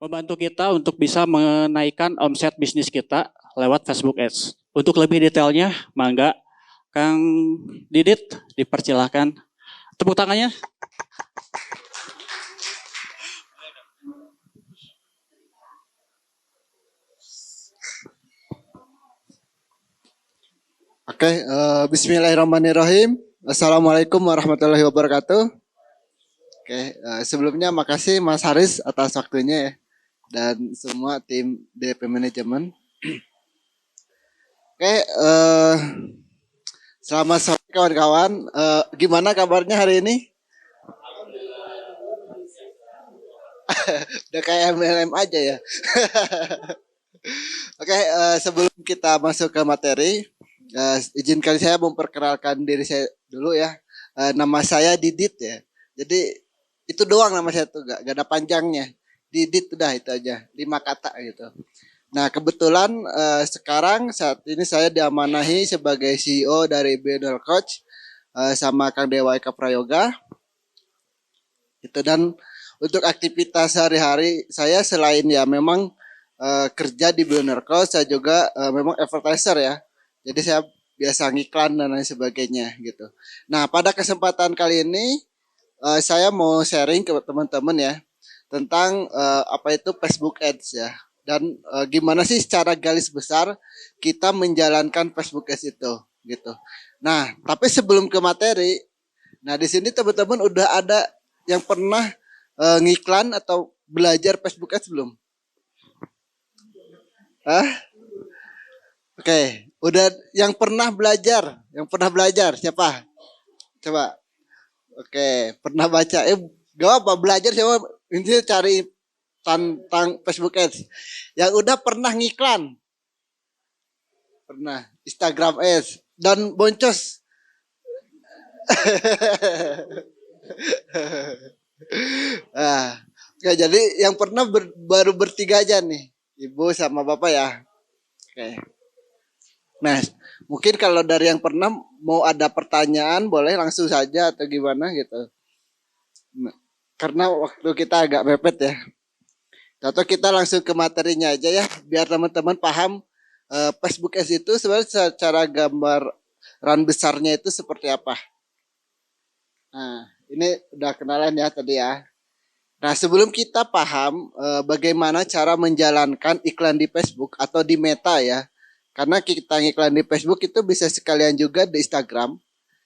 membantu kita untuk bisa menaikkan omset bisnis kita lewat Facebook Ads. Untuk lebih detailnya, mangga Kang Didit dipersilahkan. Tepuk tangannya. Oke, bismillahirrahmanirrahim. Assalamualaikum warahmatullahi wabarakatuh. Oke, sebelumnya makasih Mas Haris atas waktunya ya, dan semua tim DP Manajemen. Oke, selamat sore kawan-kawan. Gimana kabarnya hari ini? Udah kayak MLM aja ya. Oke, sebelum kita masuk ke materi, izinkan saya memperkenalkan diri saya dulu ya. Nama saya Didit ya. Jadi itu doang nama saya tuh, gak ada panjangnya. Didit udah itu aja, 5 kata gitu. Nah kebetulan sekarang saat ini saya diamanahi sebagai CEO dari Biodual Coach sama Kang Dewa Eka Prayoga. Itu, dan untuk aktivitas sehari-hari saya selain ya memang kerja di Biodual Coach, saya juga memang advertiser ya. Jadi saya biasa ngiklan dan lain sebagainya gitu. Nah pada kesempatan kali ini saya mau sharing ke teman-teman ya tentang apa itu Facebook Ads ya, dan gimana sih secara garis besar kita menjalankan Facebook Ads itu gitu. Nah tapi sebelum ke materi, nah di sini teman-teman udah ada yang pernah ngiklan atau belajar Facebook Ads belum? Oke, udah yang pernah belajar, siapa? Coba. Oke, pernah baca. Gak apa belajar siapa? Ini cari tentang Facebook Ads. Yang udah pernah ngiklan, pernah Instagram Ads dan boncos. Oke, jadi yang pernah baru bertiga aja nih, Ibu sama Bapak ya. Oke. Nah, mungkin kalau dari yang pernah mau ada pertanyaan boleh langsung saja atau gimana gitu. Nah, karena waktu kita agak mepet ya. Atau kita langsung ke materinya aja ya, biar teman-teman paham Facebook Ads itu sebenarnya secara gambaran besarnya itu seperti apa. Nah, ini udah kenalan ya tadi ya. Nah, sebelum kita paham bagaimana cara menjalankan iklan di Facebook atau di Meta ya, karena kita ngiklan di Facebook itu bisa sekalian juga di Instagram.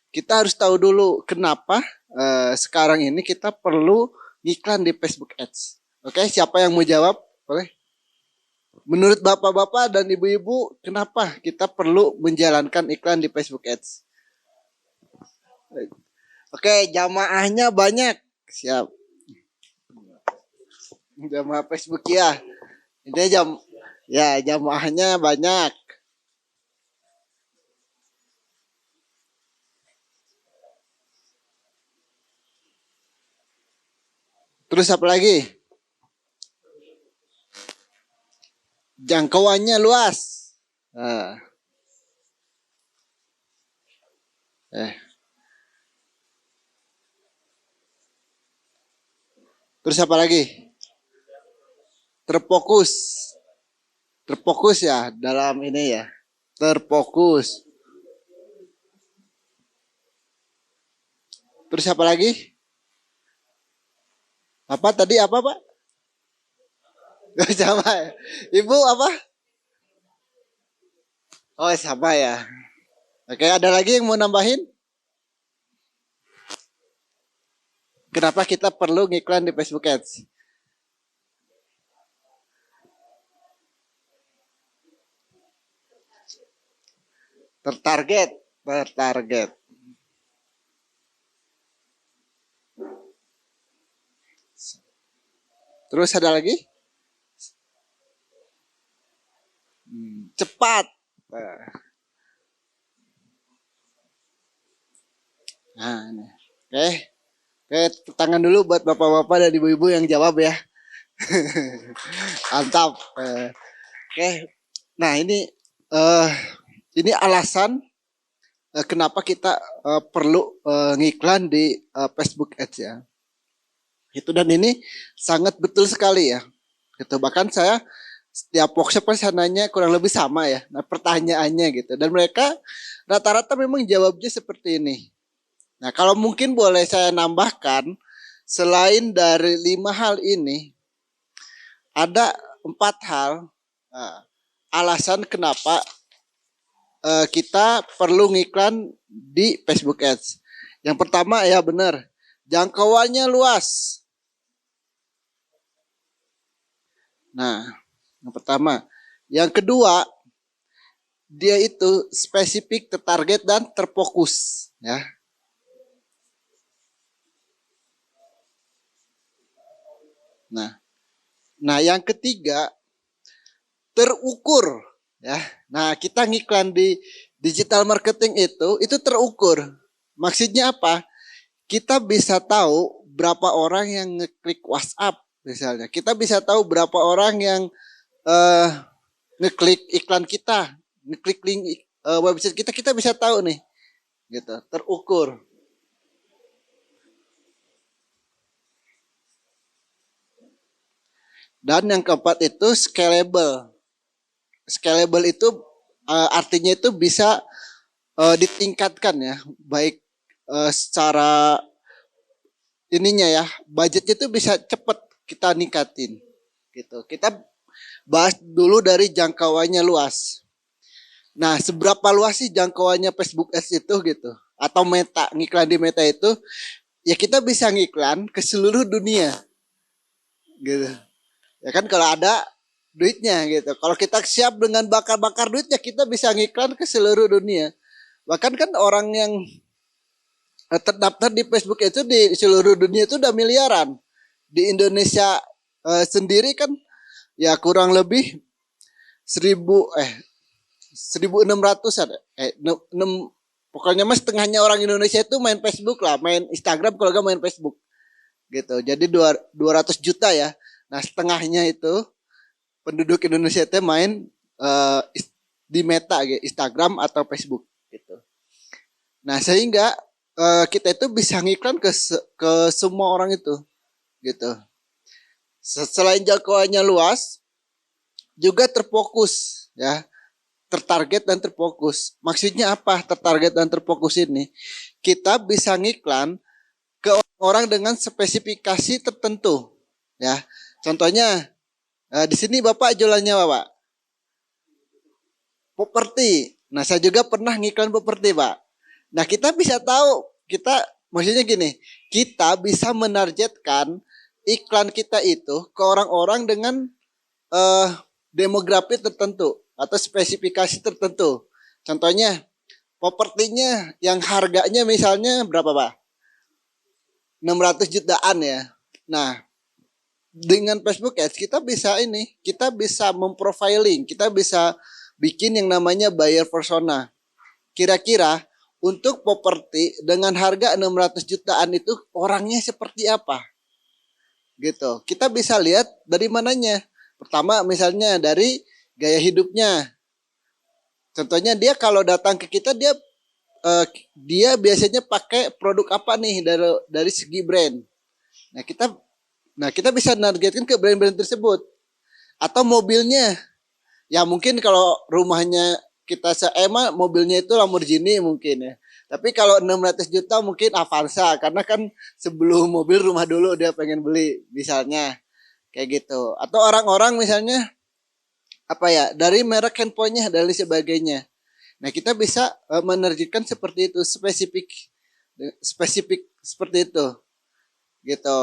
Kita harus tahu dulu kenapa sekarang ini kita perlu ngiklan di Facebook Ads. Oke, siapa yang mau jawab? Boleh? Menurut bapak-bapak dan ibu-ibu, kenapa kita perlu menjalankan iklan di Facebook Ads? Oke, jamaahnya banyak. Siap. Jamaah Facebook ya. Ini jamaahnya banyak. Terus apa lagi? Jangkauannya luas. Nah. Terus apa lagi? Terfokus. Terfokus ya dalam ini ya. Terfokus. Terus apa lagi? Apa tadi apa Pak? Gak sama ya. Ibu apa? Oh sama ya. Oke, ada lagi yang mau nambahin? Kenapa kita perlu ngiklan di Facebook Ads? Tertarget. Terus ada lagi? Cepat. Nah, ini. Oke, tangan dulu buat bapak-bapak dan ibu-ibu yang jawab ya. Mantap. Oke. Nah, ini alasan kenapa kita perlu ngiklan di Facebook Ads ya. Itu, dan ini sangat betul sekali ya. gitu. Bahkan saya setiap workshop saya nanya kurang lebih sama ya. Nah, pertanyaannya gitu. Dan mereka rata-rata memang jawabnya seperti ini. Nah, kalau mungkin boleh saya nambahkan, selain dari 5 hal ini, ada 4 hal alasan kenapa kita perlu ngiklan di Facebook Ads. Yang pertama ya benar, jangkauannya luas. Nah, yang pertama. Yang kedua, dia itu spesifik, tertarget dan terfokus, ya. Nah, yang ketiga terukur, ya. Nah, kita ngiklan di digital marketing itu terukur. Maksudnya apa? Kita bisa tahu berapa orang yang ngeklik WhatsApp misalnya. Kita bisa tahu berapa orang yang ngeklik iklan kita, ngeklik link website kita bisa tahu nih. Gitu, terukur. Dan yang keempat itu scalable. Scalable itu artinya itu bisa ditingkatkan ya, baik secara ininya ya, budgetnya itu bisa cepat kita ningkatin gitu. Kita bahas dulu dari jangkauannya luas. Nah, seberapa luas sih jangkauannya Facebook Ads itu gitu, atau Meta, ngiklan di Meta itu? Ya kita bisa ngiklan ke seluruh dunia gitu. Ya kan kalau ada duitnya gitu. Kalau kita siap dengan bakar-bakar duitnya, kita bisa ngiklan ke seluruh dunia. Bahkan kan orang yang terdaftar di Facebook itu di seluruh dunia itu udah miliaran. Di Indonesia sendiri kan ya kurang lebih 1.600-an. Pokoknya mas setengahnya orang Indonesia itu main Facebook lah, main Instagram kalau gak main Facebook. Gitu. Jadi 200 juta ya. Nah, setengahnya itu penduduk Indonesia itu main di Meta gitu, Instagram atau Facebook gitu. Nah, sehingga kita itu bisa ngiklan ke semua orang itu gitu. Selain jangkauannya luas, juga terfokus ya, tertarget dan terfokus. Maksudnya apa tertarget dan terfokus ini? Kita bisa ngiklan ke orang dengan spesifikasi tertentu ya. Contohnya di sini Bapak jualannya Bapak properti. Nah, saya juga pernah ngiklan properti, Pak. Nah, kita bisa tahu, maksudnya gini, kita bisa menargetkan iklan kita itu ke orang-orang dengan demografi tertentu atau spesifikasi tertentu. Contohnya, propertinya yang harganya misalnya berapa, Pak? 600 jutaan ya. Nah, dengan Facebook Ads kita bisa memprofiling, kita bisa bikin yang namanya buyer persona. Kira-kira untuk properti dengan harga 600 jutaan itu orangnya seperti apa? Gitu. Kita bisa lihat dari mananya. Pertama misalnya dari gaya hidupnya. Contohnya dia kalau datang ke kita dia biasanya pakai produk apa nih dari segi brand. Nah, kita bisa nargetkan ke brand-brand tersebut. Atau mobilnya. Ya mungkin kalau rumahnya kita mobilnya itu Lamborghini mungkin ya. Tapi kalau 600 juta mungkin Avanza karena kan sebelum mobil rumah dulu dia pengen beli misalnya kayak gitu. Atau orang-orang misalnya apa ya dari merek handphonenya dan sebagainya. Nah kita bisa menerjemahkan seperti itu spesifik seperti itu gitu.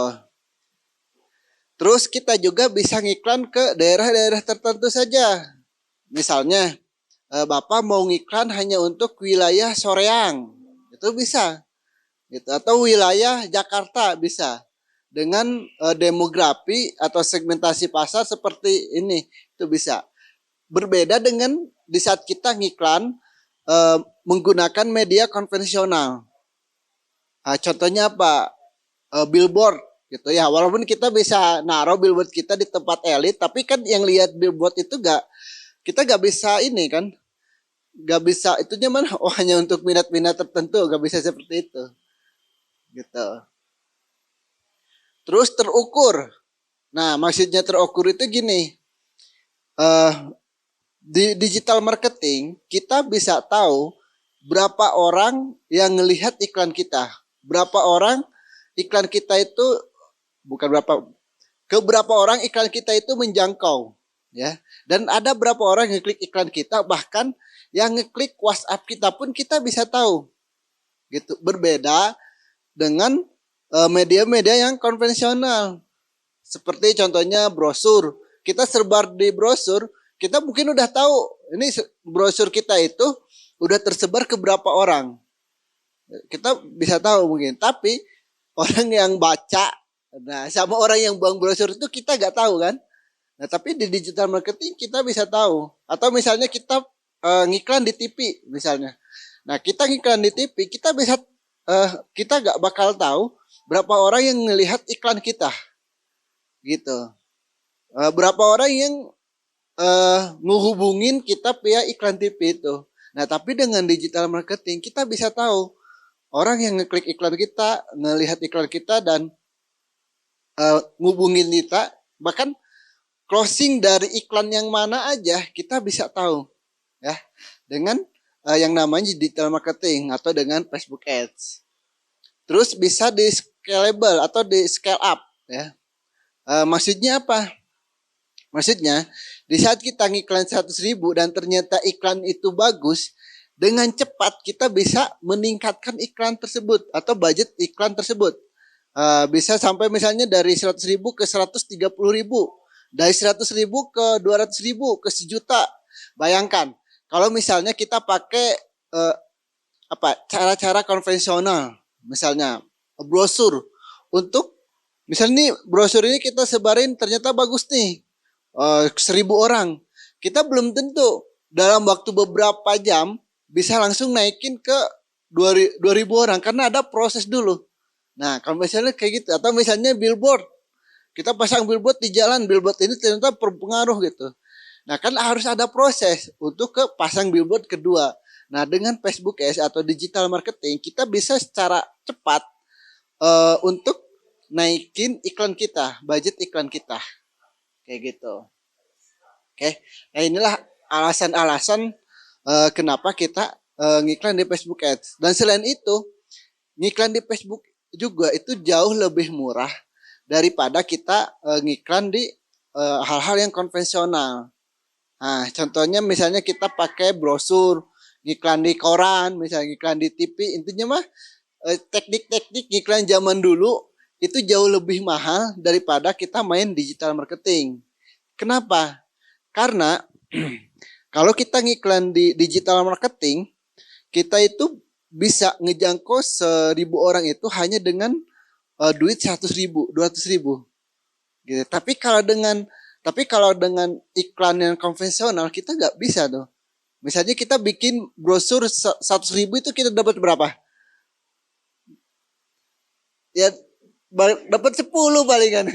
Terus kita juga bisa ngiklan ke daerah-daerah tertentu saja. Misalnya Bapak mau ngiklan hanya untuk wilayah Soreang, itu bisa. Gitu. Atau wilayah Jakarta bisa. Dengan demografi atau segmentasi pasar seperti ini, itu bisa. Berbeda dengan di saat kita ngiklan menggunakan media konvensional. Nah, contohnya apa? Billboard gitu ya. Walaupun kita bisa naruh billboard kita di tempat elit, tapi kan yang lihat billboard itu kita gak bisa ini kan, gak bisa itunya mana, hanya untuk minat-minat tertentu, gak bisa seperti itu gitu. Terus terukur Nah, maksudnya terukur itu gini, eh di digital marketing kita bisa tahu berapa orang yang ngelihat iklan kita, berapa orang iklan kita itu bukan berapa, ke berapa orang iklan kita itu menjangkau, ya. Dan ada berapa orang yang ngeklik iklan kita, bahkan yang ngeklik WhatsApp kita pun kita bisa tahu, gitu. Berbeda dengan media-media yang konvensional. Seperti contohnya brosur. Kita sebar di brosur, kita mungkin udah tahu ini brosur kita itu udah tersebar ke berapa orang. Kita bisa tahu mungkin, tapi orang yang baca, nah sama orang yang buang brosur itu kita nggak tahu kan. Nah tapi di digital marketing kita bisa tahu. Atau misalnya kita ngiklan di TV misalnya. Nah kita ngiklan di TV, kita nggak bakal tahu berapa orang yang melihat iklan kita, gitu. Berapa orang yang ngehubungin kita via iklan TV itu. Nah tapi dengan digital marketing kita bisa tahu orang yang ngeklik iklan kita, ngelihat iklan kita, dan ngubungin kita, bahkan closing dari iklan yang mana aja kita bisa tahu, ya, dengan yang namanya digital marketing atau dengan Facebook Ads. Terus bisa di scalable atau di scale up, ya. Maksudnya apa? Maksudnya di saat kita ngiklan 100.000 dan ternyata iklan itu bagus, dengan cepat kita bisa meningkatkan iklan tersebut atau budget iklan tersebut. Bisa sampai misalnya dari 100.000 ke 130.000, dari 100.000 ke 200.000 ke 1 juta. Bayangkan kalau misalnya kita pakai cara-cara konvensional, misalnya brosur, untuk misalnya nih brosur ini kita sebarin ternyata bagus nih, 1.000 orang, kita belum tentu dalam waktu beberapa jam bisa langsung naikin ke 2.000 orang karena ada proses dulu. Nah kalau misalnya kayak gitu, atau misalnya billboard, kita pasang billboard di jalan, billboard ini ternyata berpengaruh gitu. Nah kan harus ada proses untuk ke pasang billboard kedua. Nah dengan Facebook Ads atau digital marketing kita bisa secara cepat untuk naikin iklan kita, budget iklan kita, kayak gitu. Oke, nah inilah alasan-alasan kenapa kita ngiklan di Facebook Ads. Dan selain itu, ngiklan di Facebook juga itu jauh lebih murah daripada kita ngiklan di hal-hal yang konvensional. Nah, contohnya misalnya kita pakai brosur, ngiklan di koran, misalnya ngiklan di TV, intinya mah teknik-teknik ngiklan zaman dulu itu jauh lebih mahal daripada kita main digital marketing. Kenapa? Karena kalau kita ngiklan di digital marketing, kita itu bisa ngejangkau 1.000 orang itu hanya dengan duit 100.000, 200.000. Gitu. Tapi kalau dengan iklan yang konvensional kita nggak bisa tuh. Misalnya kita bikin brosur 100.000 itu kita dapat berapa? Ya dapat 10 palingan.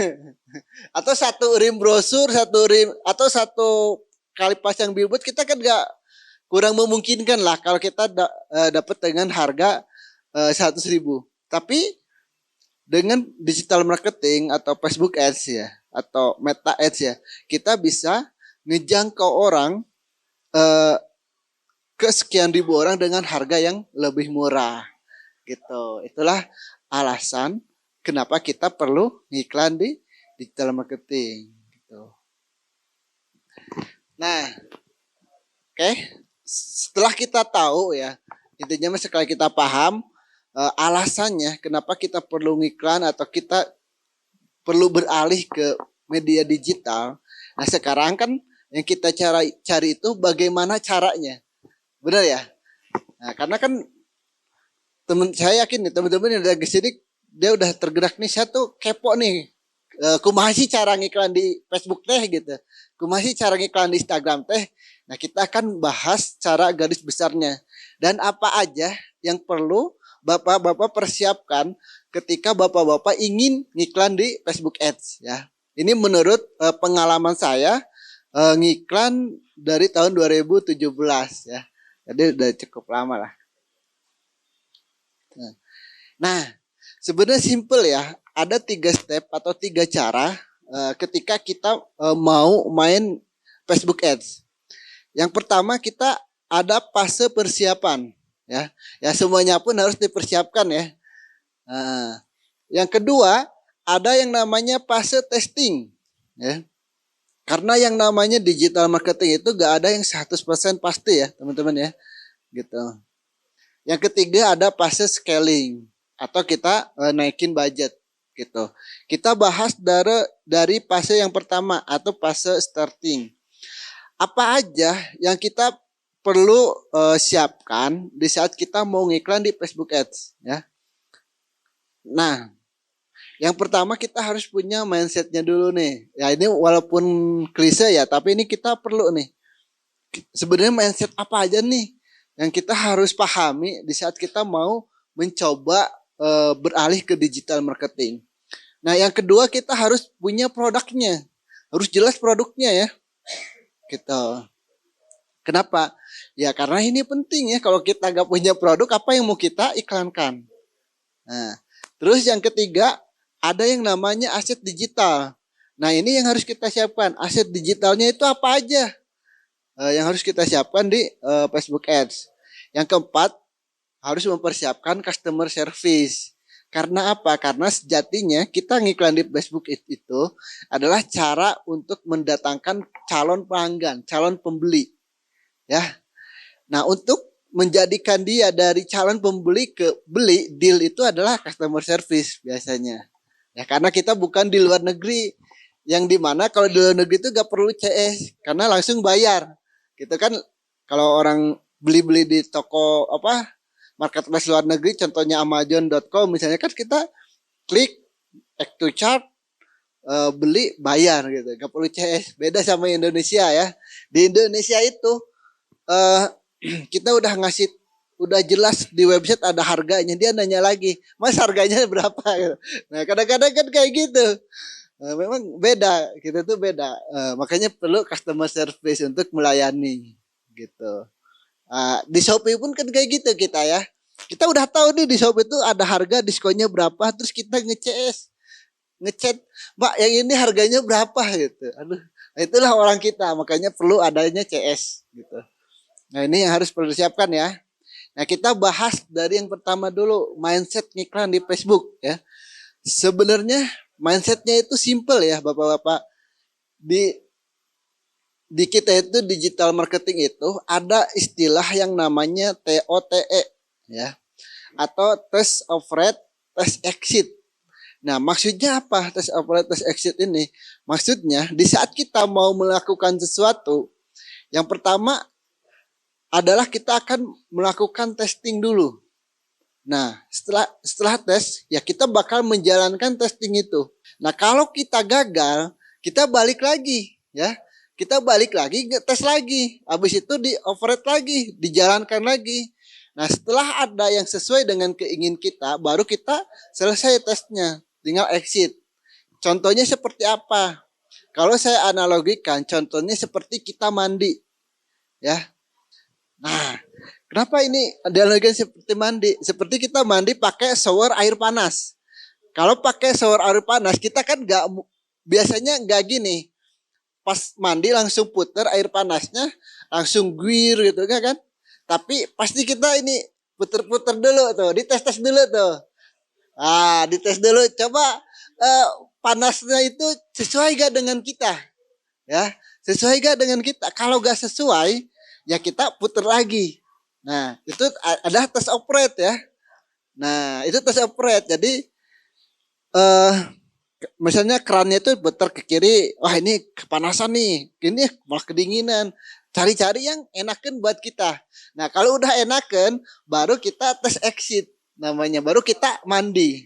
Atau 1 rim brosur, 1 rim atau 1 kali pasang billboard kita kan nggak, kurang memungkinkan lah kalau kita dapat dengan harga 100.000. Tapi dengan digital marketing atau Facebook Ads ya, atau Meta Ads ya, kita bisa ngejangkau orang ke sekian ribu orang dengan harga yang lebih murah, gitu. Itulah alasan kenapa kita perlu ngiklan di digital marketing, gitu. Nah, oke. Setelah kita tahu ya, intinya setelah kita paham alasannya kenapa kita perlu ngiklan atau kita perlu beralih ke media digital. Nah sekarang kan yang kita cari itu bagaimana caranya, benar ya? Nah karena kan saya yakin nih teman-teman yang udah kesini dia udah tergerak nih, saya tuh kepo nih. Kumaha sih cara ngiklan di Facebook teh gitu, kumaha sih cara ngiklan di Instagram teh. Nah kita akan bahas cara garis besarnya dan apa aja yang perlu bapak-bapak persiapkan ketika bapak-bapak ingin ngiklan di Facebook Ads ya. Ini menurut pengalaman saya ngiklan dari tahun 2017 ya, jadi udah cukup lama lah. Nah sebenarnya simple ya, ada 3 step atau 3 cara ketika kita mau main Facebook Ads. Yang pertama kita ada fase persiapan, ya. Ya semuanya pun harus dipersiapkan ya. Yang kedua ada yang namanya fase testing, ya. Karena yang namanya digital marketing itu gak ada yang 100% pasti ya teman-teman ya, gitu. Yang ketiga ada fase scaling atau kita naikin budget, gitu. Kita bahas dari fase yang pertama atau fase starting. Apa aja yang kita perlu siapkan di saat kita mau ngiklan di Facebook Ads, ya. Nah, yang pertama kita harus punya mindsetnya dulu nih. Ya ini walaupun klise ya, tapi ini kita perlu nih. Sebenarnya mindset apa aja nih yang kita harus pahami di saat kita mau mencoba beralih ke digital marketing. Nah, yang kedua kita harus punya produknya. Harus jelas produknya ya. Gitu. Kenapa? Ya karena ini penting ya. Kalau kita gak punya produk, apa yang mau kita iklankan? Nah, terus yang ketiga, ada yang namanya aset digital. Nah ini yang harus kita siapkan. Aset digitalnya itu apa aja? Yang harus kita siapkan di Facebook Ads. Yang keempat, harus mempersiapkan customer service. Karena apa? Karena sejatinya kita ngiklan di Facebook itu adalah cara untuk mendatangkan calon pelanggan, calon pembeli. Ya. Nah, untuk menjadikan dia dari calon pembeli ke beli, deal itu adalah customer service biasanya. Ya, karena kita bukan di luar negeri. Yang dimana kalau di luar negeri itu gak perlu CS karena langsung bayar. Gitu kan, kalau orang beli-beli di toko marketplace luar negeri, contohnya Amazon.com misalnya, kan kita klik add to chart, beli bayar gitu, gak perlu CS. Beda sama Indonesia ya. Di Indonesia itu kita udah jelas di website ada harganya, dia nanya lagi, mas harganya berapa gitu. Nah kadang-kadang kan kayak gitu. Memang beda, kita tuh beda. Makanya perlu customer service untuk melayani gitu. Di Shopee pun kan kayak gitu kita ya. Kita udah tahu nih di Shopee itu ada harga diskonnya berapa, terus kita ngechat, Mbak yang ini harganya berapa gitu. Aduh, itulah orang kita, makanya perlu adanya CS gitu. Nah ini yang harus perlu disiapkan ya. Nah kita bahas dari yang pertama dulu, mindset ngiklan di Facebook ya. Sebenarnya mindsetnya itu simple ya Bapak-Bapak. Di kita itu digital marketing itu ada istilah yang namanya TOTE ya, atau test of rate, test exit. Nah maksudnya apa test of rate, test exit ini? Maksudnya di saat kita mau melakukan sesuatu, yang pertama adalah kita akan melakukan testing dulu. Nah setelah tes ya kita bakal menjalankan testing itu. Nah kalau kita gagal, kita balik lagi ya. Kita balik lagi, tes lagi. Habis itu di override lagi, dijalankan lagi. Nah setelah ada yang sesuai dengan keinginan kita, baru kita selesai tesnya. Tinggal exit. Contohnya seperti apa? Kalau saya analogikan, contohnya seperti kita mandi. Ya. Nah, kenapa ini analogikan seperti mandi? Seperti kita mandi pakai shower air panas. Kalau pakai shower air panas, kita kan biasanya nggak gini. Pas mandi langsung puter air panasnya, langsung guir gitu kan. Tapi pasti kita ini puter-puter dulu tuh, dites-tes dulu tuh. Dites dulu, coba panasnya itu sesuai gak dengan kita? Ya, sesuai gak dengan kita? Kalau gak sesuai, ya kita puter lagi. Nah, itu ada tes operate ya. Nah, itu tes operate. Jadi misalnya kerannya itu putar ke kiri, wah ini kepanasan nih, ini malah kedinginan. Cari-cari yang enakan buat kita. Nah kalau udah enakan, baru kita tes exit namanya, baru kita mandi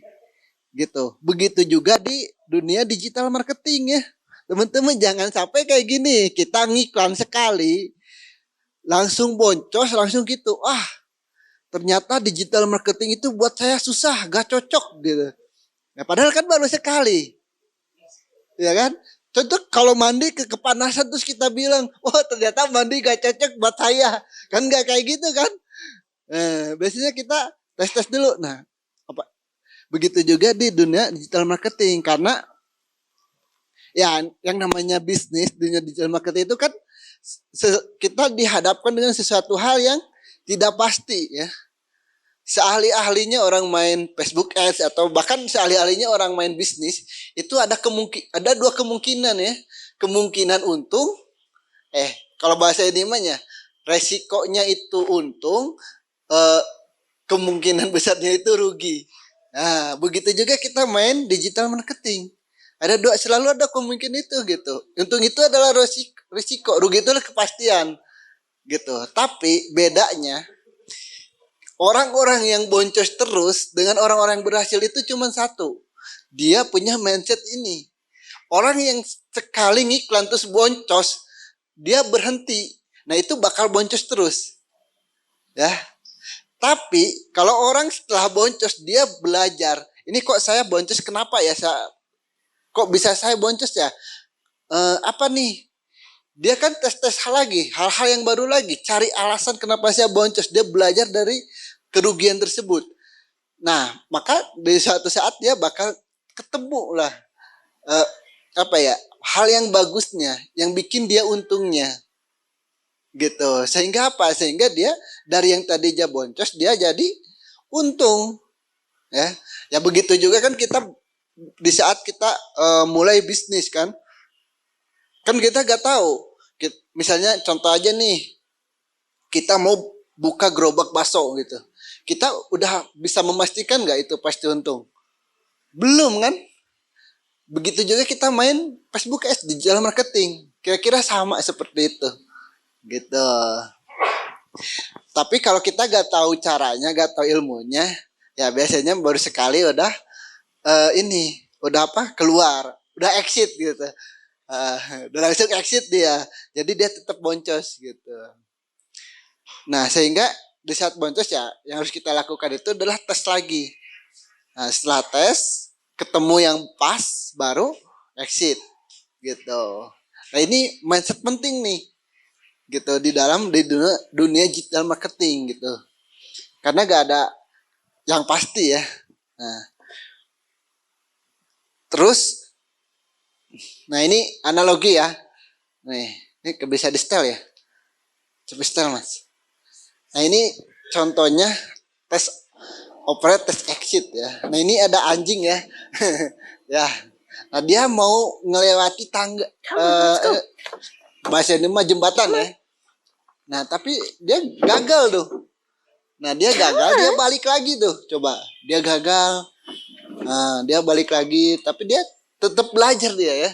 gitu. Begitu juga di dunia digital marketing ya. Teman-teman jangan sampai kayak gini, kita ngiklan sekali, langsung boncos, langsung gitu. Ternyata digital marketing itu buat saya susah, gak cocok gitu. Nah, padahal kan baru sekali. Ya kan? Contoh kalau mandi kepanasan terus kita bilang, wah ternyata mandi gak cocok buat saya. Kan gak kayak gitu kan? Biasanya kita tes-tes dulu. Nah, begitu juga di dunia digital marketing. Karena Ya, yang namanya bisnis dunia digital marketing itu kan kita dihadapkan dengan sesuatu hal yang tidak pasti ya. Seahli-ahlinya orang main Facebook Ads atau bahkan seahli-ahlinya orang main bisnis itu ada dua kemungkinan ya. Kemungkinan untung, kalau bahasa ini namanya resikonya itu untung, eh, kemungkinan besarnya itu rugi. Nah, begitu juga kita main digital marketing. Selalu ada kemungkinan itu gitu. Untung itu adalah risiko, rugi itu adalah kepastian gitu. Tapi bedanya orang-orang yang boncos terus dengan orang-orang yang berhasil itu cuma satu. Dia punya mindset ini. Orang yang sekali ngiklan terus boncos, dia berhenti. Nah, itu bakal boncos terus. Ya. Tapi kalau orang setelah boncos dia belajar. Ini kok saya boncos kenapa ya? Kok bisa saya boncos ya? Apa nih? Dia kan tes-tes hal-hal yang baru lagi, cari alasan kenapa saya boncos. Dia belajar dari kerugian tersebut. Nah, maka di suatu saat dia bakal ketemu lah hal yang bagusnya, yang bikin dia untungnya, gitu. Sehingga apa? Sehingga dia dari yang tadinya boncos dia jadi untung, ya. Ya begitu juga kan kita di saat kita mulai bisnis kan kita gak tahu. Misalnya contoh aja nih, kita mau buka gerobak bakso gitu. Kita udah bisa memastikan nggak itu pasti untung? Belum kan? Begitu juga kita main Facebook Ads digital marketing. Kira-kira sama seperti itu. Gitu. Tapi kalau kita gak tahu caranya, gak tahu ilmunya, ya biasanya baru sekali udah keluar, udah exit gitu. Udah langsung exit dia. Jadi dia tetap boncos gitu. Nah, sehingga di saat boncos ya yang harus kita lakukan itu adalah tes lagi. Nah, setelah tes ketemu yang pas baru exit gitu. Nah, ini mindset penting nih gitu di dunia digital marketing gitu. Karena gak ada yang pasti ya. Nah, terus ini analogi ya. Ini bisa di setel ya. Coba setel Mas. Nah, ini contohnya tes exit ya. Nah, ini ada anjing ya. Ya. Nah, dia mau ngelewati tangga bahasa ini mah jembatan ya. Nah, tapi dia gagal tuh. Nah, dia balik lagi tuh. Coba, dia gagal. Nah, dia balik lagi, tapi dia tetap belajar dia ya.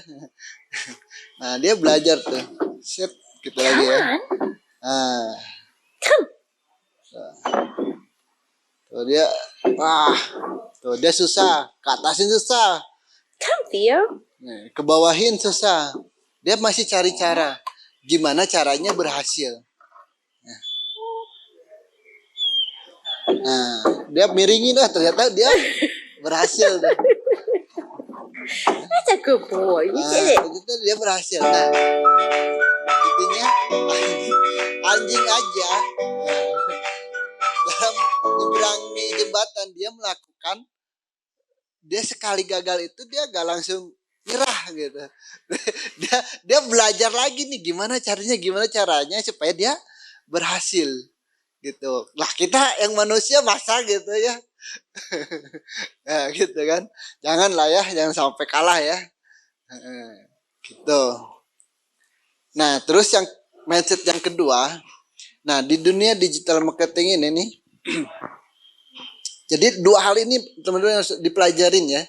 Nah, dia belajar tuh. Set gitu lagi ya. Nah. Tuh dia dia susah, ke atasin susah. Ke bawahin susah. Dia masih cari cara. Gimana caranya berhasil. Nah, dia miringin lah, ternyata dia berhasil tuh. That's a good boy. You did it. Ternyata dia berhasil. Nah, intinya anjing aja dalam menyeberangi jembatan dia melakukan, dia sekali gagal itu dia gak langsung nyerah gitu. dia belajar lagi nih gimana caranya supaya dia berhasil gitu. Lah kita yang manusia masa gitu ya. Ya gitu kan. Jangan sampai kalah ya. Gitu. Nah, terus yang mindset yang kedua, nah di dunia digital marketing ini nih, jadi dua hal ini teman-teman harus dipelajarin ya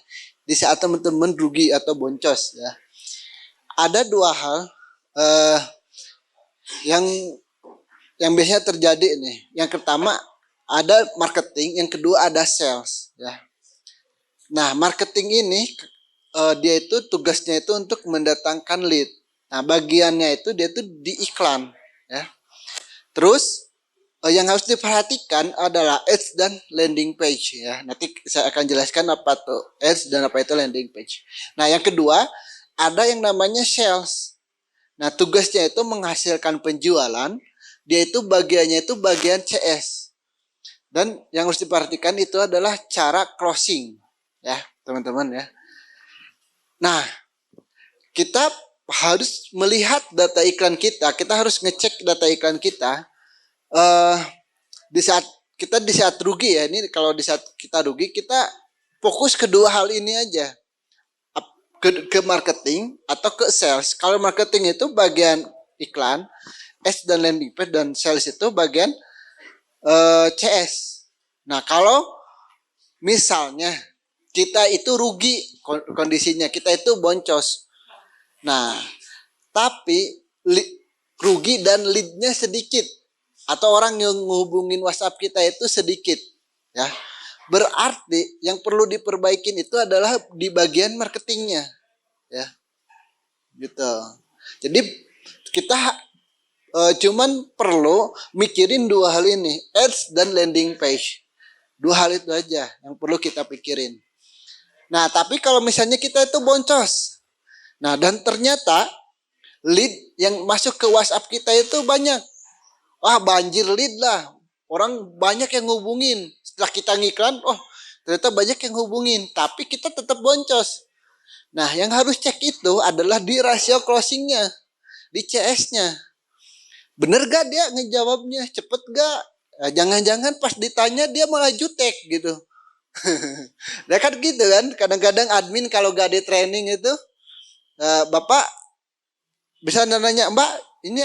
di saat teman-teman rugi atau boncos ya. Ada dua hal yang biasanya terjadi nih. Yang pertama ada marketing, yang kedua ada sales ya. Nah, marketing ini dia itu tugasnya itu untuk mendatangkan lead. Nah, bagiannya itu dia itu di iklan ya. Terus yang harus diperhatikan adalah ads dan landing page ya. Nanti saya akan jelaskan apa tuh ads dan apa itu landing page. Nah, yang kedua ada yang namanya sales. Nah, tugasnya itu menghasilkan penjualan. Dia itu bagiannya itu bagian CS. Dan yang harus diperhatikan itu adalah cara closing ya, teman-teman ya. Nah, kita harus melihat data iklan kita harus ngecek data iklan kita. Di saat rugi ya, ini kalau di saat kita rugi, kita fokus ke dua hal ini aja, ke marketing atau ke sales. Kalau marketing itu bagian iklan, S dan landing page, dan sales itu bagian CS. Nah, kalau misalnya kita itu rugi kondisinya, kita itu boncos. Nah, tapi rugi dan leadnya sedikit, atau orang yang ngehubungin WhatsApp kita itu sedikit, ya. Berarti yang perlu diperbaikin itu adalah di bagian marketingnya, ya, gitu. Jadi kita cuman perlu mikirin dua hal ini, ads dan landing page. Dua hal itu aja yang perlu kita pikirin. Nah, tapi kalau misalnya kita itu boncos, nah dan ternyata lead yang masuk ke WhatsApp kita itu banyak. Wah, banjir lead lah. Orang banyak yang ngubungin. Setelah kita ngiklan, oh ternyata banyak yang ngubungin. Tapi kita tetap boncos. Nah, yang harus cek itu adalah di rasio closingnya, di CS-nya. Bener gak dia ngejawabnya? Cepet gak? Nah, jangan-jangan pas ditanya dia malah jutek gitu. Nah kan gitu kan. Kadang-kadang admin kalau gak di training itu, Bapak bisa nanya, Mbak ini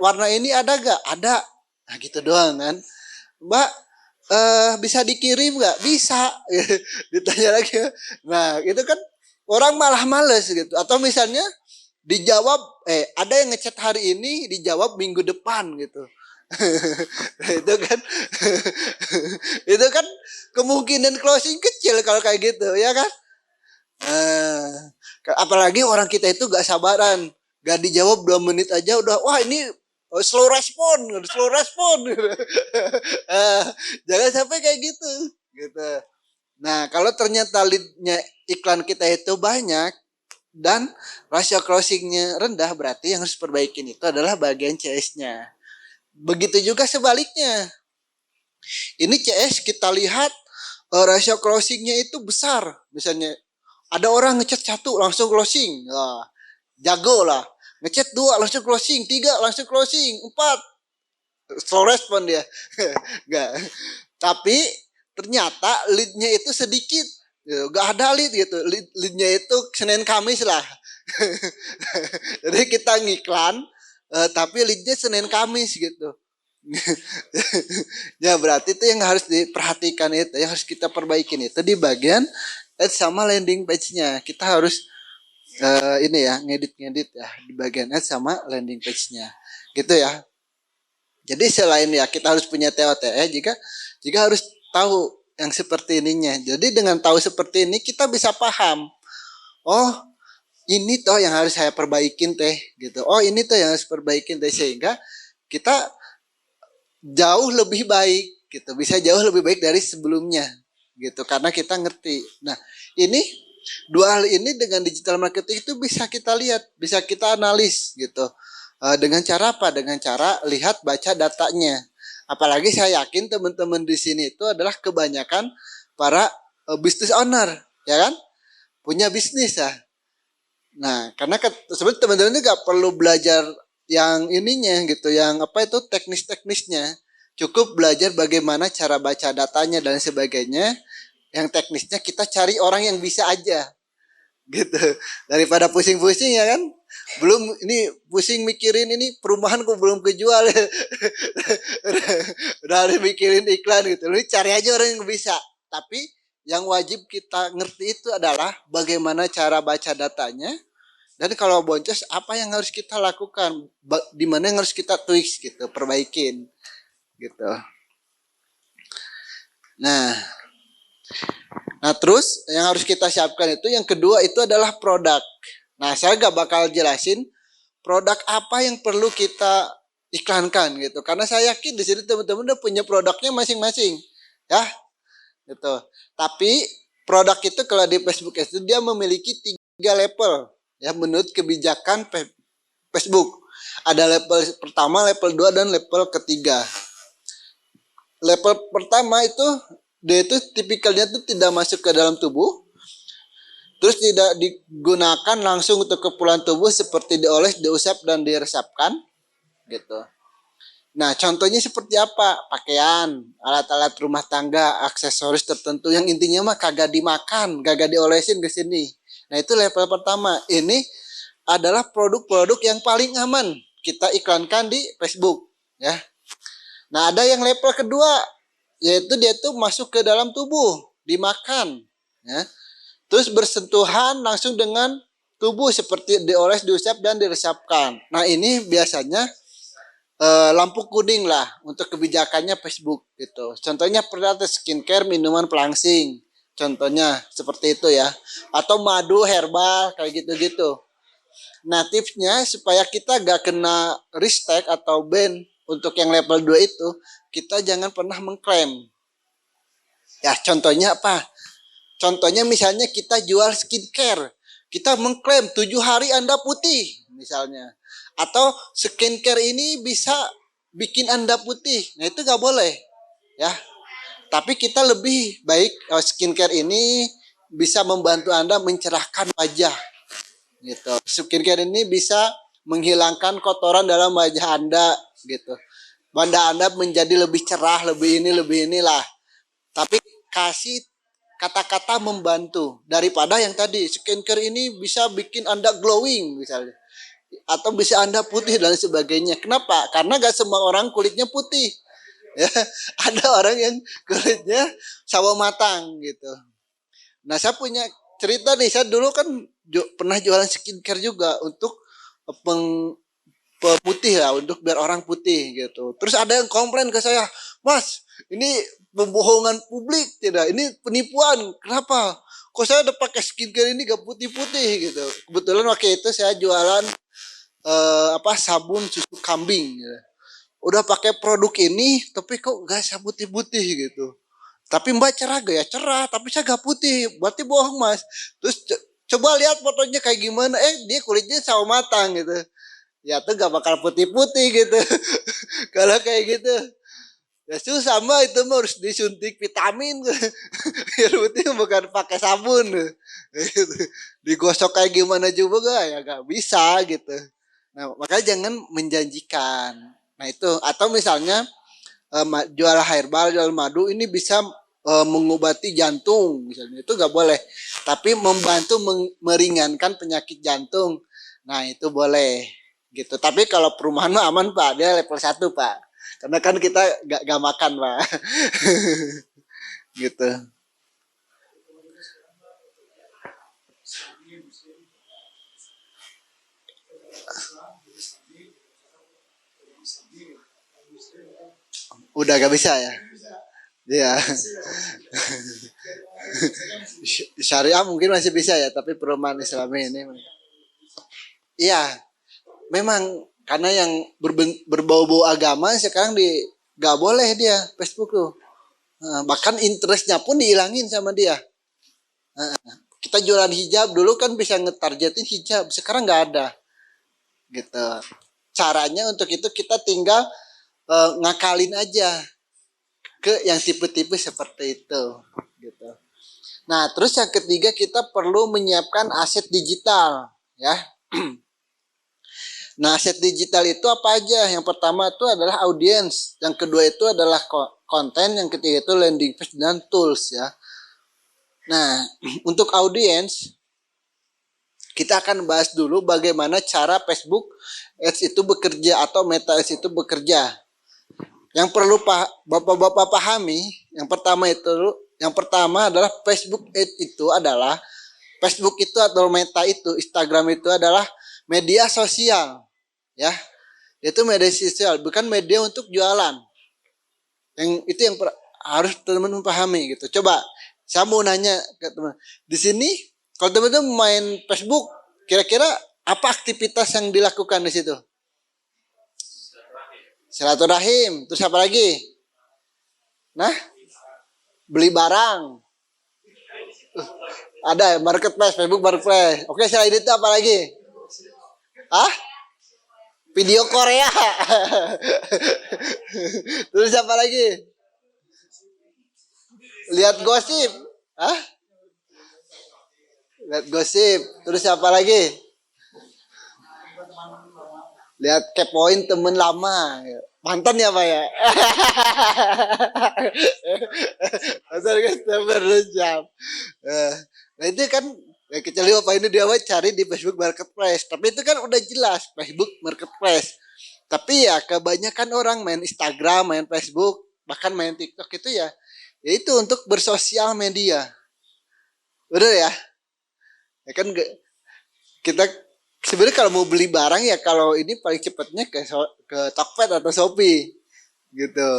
warna ini ada gak? Ada. Nah gitu doang kan. Mbak bisa dikirim gak? Bisa. Ditanya lagi. Nah itu kan orang malah males gitu. Atau misalnya dijawab, ada yang ngechat hari ini, dijawab minggu depan gitu. Itu kan itu kan kemungkinan closing kecil kalau kayak gitu, ya kan. Apalagi orang kita itu gak sabaran, gak dijawab 2 menit aja udah, wah ini slow respon. Jangan sampai kayak gitu. Nah, kalau ternyata leadnya iklan kita itu banyak dan rasio closingnya rendah, berarti yang harus perbaikin itu adalah bagian CS-nya. Begitu juga sebaliknya. Ini CS kita lihat rasio closingnya itu besar. Misalnya ada orang ngechat 1 langsung closing, nah, jago lah. Ngechat 2 langsung closing, 3 langsung closing, 4 slow respon dia. Enggak. Tapi ternyata leadnya itu sedikit, gak ada lead gitu. Leadnya itu Senin Kamis lah. Jadi kita ngiklan, tapi leadnya Senin Kamis gitu. Ya berarti itu yang harus diperhatikan, itu yang harus kita perbaikin itu di bagian ads sama landing page-nya. Kita harus ini ya, ngedit ya di bagian ads sama landing page-nya. Gitu ya. Jadi selain ya kita harus punya TOTE, jika harus tahu yang seperti ininya. Jadi dengan tahu seperti ini kita bisa paham. Oh, ini toh yang harus saya perbaikin teh gitu. Oh, ini toh yang harus perbaikin teh, sehingga kita jauh lebih baik gitu. Bisa jauh lebih baik dari sebelumnya gitu, karena kita ngerti. Nah, ini dua hal ini dengan digital marketing itu bisa kita lihat, bisa kita analis gitu. Dengan cara apa? Dengan cara lihat, baca datanya. Apalagi saya yakin teman-teman di sini itu adalah kebanyakan para business owner, ya kan? Punya bisnis ya. Nah, karena sebenarnya teman-teman itu gak perlu belajar yang ininya gitu, yang apa itu teknis-teknisnya. Cukup belajar bagaimana cara baca datanya dan sebagainya. Yang teknisnya kita cari orang yang bisa aja gitu, daripada pusing-pusing, ya kan. Belum ini pusing mikirin ini perumahan kok belum kejual. Udah harus mikirin iklan gitu. Lu cari aja orang yang bisa. Tapi yang wajib kita ngerti itu adalah bagaimana cara baca datanya. Dan kalau boncos, apa yang harus kita lakukan? Di mana yang harus kita tweak gitu, perbaikin gitu. Nah, terus yang harus kita siapkan itu yang kedua itu adalah produk. Nah, saya gak bakal jelasin produk apa yang perlu kita iklankan gitu, karena saya yakin di sini teman-teman udah punya produknya masing-masing, ya, gitu. Tapi produk itu kalau di Facebook itu dia memiliki 3 level. Ya, menurut kebijakan Facebook. Ada level pertama, level 2, dan level ketiga. Level pertama itu dia itu tipikalnya itu tidak masuk ke dalam tubuh. Terus tidak digunakan langsung untuk keperluan tubuh seperti dioles, diusap dan diresapkan gitu. Nah, contohnya seperti apa? Pakaian, alat-alat rumah tangga, aksesoris tertentu yang intinya mah kagak dimakan, kagak diolesin ke sini. Nah, itu level pertama. Ini adalah produk-produk yang paling aman kita iklankan di Facebook, ya. Nah, ada yang level kedua, yaitu dia tuh masuk ke dalam tubuh, dimakan, ya. Terus bersentuhan langsung dengan tubuh seperti dioles, diusap dan diresapkan. Nah, ini biasanya lampu kuning lah untuk kebijakannya Facebook gitu. Contohnya produk skincare, minuman pelangsing. Contohnya seperti itu ya. Atau madu herbal kayak gitu-gitu. Nah, tipsnya supaya kita gak kena restrike atau ban untuk yang level 2 itu, kita jangan pernah mengklaim. Ya, contohnya apa? Contohnya misalnya kita jual skincare. Kita mengklaim 7 hari Anda putih misalnya. Atau skincare ini bisa bikin Anda putih. Nah, itu gak boleh. Ya. Tapi kita lebih baik skincare ini bisa membantu Anda mencerahkan wajah. Gitu. Skincare ini bisa menghilangkan kotoran dalam wajah Anda gitu. Wajah Anda menjadi lebih cerah, lebih inilah. Tapi kasih kata-kata membantu daripada yang tadi skincare ini bisa bikin Anda glowing misalnya atau bisa Anda putih dan sebagainya. Kenapa? Karena gak semua orang kulitnya putih. Ya, ada orang yang kulitnya sawo matang gitu. Nah, saya punya cerita nih. Saya dulu kan pernah jualan skincare juga untuk pemutih lah, untuk biar orang putih gitu. Terus ada yang komplain ke saya, Mas, ini pembohongan publik tidak? Ini penipuan. Kenapa? Kok saya udah pakai skincare ini gak putih-putih gitu. Kebetulan waktu itu saya jualan sabun susu kambing gitu. Udah pakai produk ini tapi kok gak saya putih-putih gitu. Tapi Mbak cerah gak ya? Cerah, tapi saya gak putih. Berarti bohong, Mas. Terus coba lihat fotonya kayak gimana. Dia kulitnya sawo matang gitu. Ya tuh gak bakal putih-putih gitu. Kalau kayak gitu ya susah mah, itu mah harus disuntik vitamin. Biar putih bukan pakai sabun. Digosok kayak gimana juga ya gak bisa gitu. Nah, makanya jangan menjanjikan. Nah, itu atau misalnya jual herbal, jual madu ini bisa mengobati jantung misalnya, itu gak boleh. Tapi membantu meringankan penyakit jantung. Nah, itu boleh gitu. Tapi kalau perumahan mah aman, Pak. Dia level 1, Pak. Karena kan kita gak makan, Pak. Gitu. Udah gak bisa ya? Iya. Syariah mungkin masih bisa ya, tapi perumahan Islami ini. Iya. Memang karena yang berbau-bau agama sekarang gak boleh dia Facebook tuh. Bahkan interestnya pun dihilangin sama dia. Kita jualan hijab dulu kan bisa ngetargetin hijab, sekarang gak ada. Gitu. Caranya untuk itu kita tinggal ngakalin aja ke yang tipe-tipe seperti itu gitu. Nah, terus yang ketiga kita perlu menyiapkan aset digital ya. Nah, aset digital itu apa aja? Yang pertama itu adalah audience, yang kedua itu adalah konten, yang ketiga itu landing page dan tools ya. Nah, untuk audience kita akan bahas dulu bagaimana cara Facebook Ads itu bekerja atau Meta Ads itu bekerja. Yang perlu Bapak-bapak pahami, yang pertama adalah Facebook Ads itu adalah Facebook itu atau Meta itu, Instagram itu adalah media sosial, ya. Itu media sosial, bukan media untuk jualan. Yang harus teman-teman pahami gitu. Coba saya mau nanya ke teman. Di sini kalau teman-teman main Facebook, kira-kira apa aktivitas yang dilakukan di situ? Silaturahim. Terus apa lagi? Nah, beli barang. Ada marketplace, Facebook marketplace. Oke, selain itu apa lagi? Video Korea. Terus apa lagi? Lihat gosip. Lihat gosip. Terus apa lagi? Lihat kepoin temen lama. Mantan ya Pak ya? Mantan customer jam. Nah itu kan ya kecuali Bapak ini dia cari di Facebook Marketplace. Tapi itu kan udah jelas Facebook Marketplace. Tapi ya kebanyakan orang main Instagram, main Facebook, bahkan main TikTok itu ya itu untuk bersosial media. Bener ya? Ya kan kita sebenarnya kalau mau beli barang ya kalau ini paling cepatnya ke Tokped atau Shopee gitu.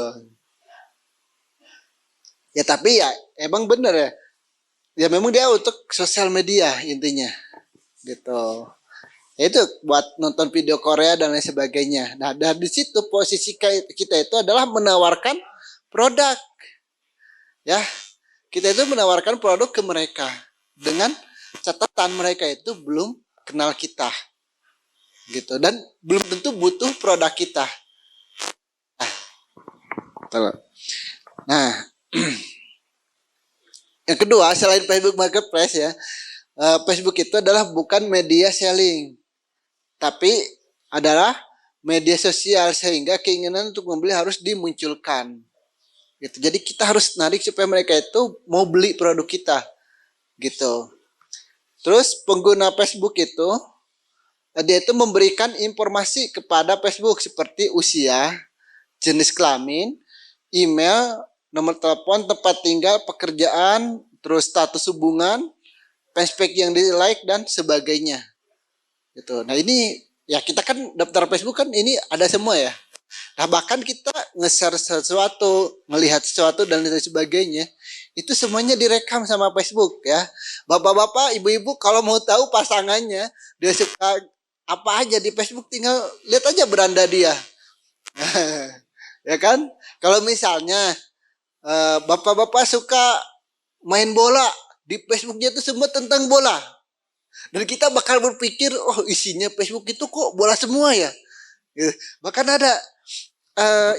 Ya tapi ya emang bener ya. Ya memang dia untuk sosial media intinya gitu. Ya itu buat nonton video Korea dan lain sebagainya. Nah dari situ posisi kita itu adalah menawarkan produk. Ya kita itu menawarkan produk ke mereka dengan catatan mereka itu belum kenal kita gitu dan belum tentu butuh produk kita. Nah, yang kedua selain Facebook Marketplace ya, Facebook itu adalah bukan media selling, tapi adalah media sosial sehingga keinginan untuk membeli harus dimunculkan. Gitu. Jadi kita harus narik supaya mereka itu mau beli produk kita, gitu. Terus pengguna Facebook itu dia itu memberikan informasi kepada Facebook seperti usia, jenis kelamin, email, nomor telepon, tempat tinggal, pekerjaan, terus status hubungan, fanspage yang di like dan sebagainya. Gitu. Nah ini ya kita kan daftar Facebook kan ini ada semua ya. Nah bahkan kita nge-share sesuatu, melihat sesuatu dan lain sebagainya, itu semuanya direkam sama Facebook ya. Bapak-bapak, ibu-ibu kalau mau tahu pasangannya dia suka apa aja di Facebook tinggal lihat aja beranda dia. Ya kan? Kalau misalnya bapak-bapak suka main bola, di Facebooknya itu semua tentang bola. Dan kita bakal berpikir, oh isinya Facebook itu kok bola semua ya. Bahkan ada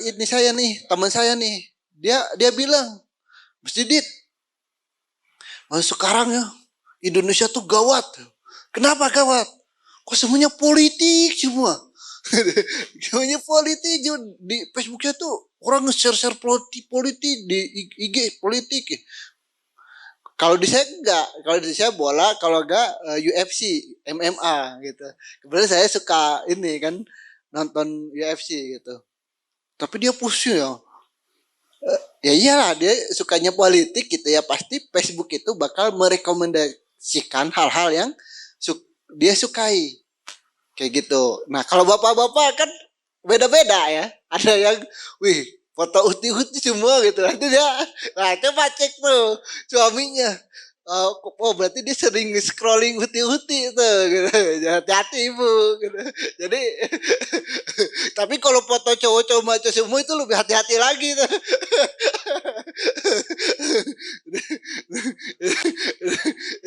ini saya nih, teman saya nih, dia bilang, Mas Didit, sekarang ya Indonesia tuh gawat. Kenapa gawat? Kok semuanya politik semua. Semuanya politik di Facebooknya tuh orang nge-share politik di IG politik. Kalau di saya enggak, kalau di saya bola, kalau enggak UFC, MMA gitu. Kebetulan saya suka ini kan nonton UFC gitu. Tapi dia pusing ya. Ya iyalah dia sukanya politik gitu ya, pasti Facebook itu bakal merekomendasikan hal-hal yang dia sukai. Kayak gitu. Nah, kalau bapak-bapak kan beda-beda ya. Ada yang wih, foto uti-uti semua gitu. Nanti dia coba cek tuh suaminya. Oh berarti dia sering scrolling uti-uti tuh gitu. Hati-hati ibu gitu. Jadi tapi kalau foto cowok-cowok maco semua itu lebih hati-hati lagi tuh.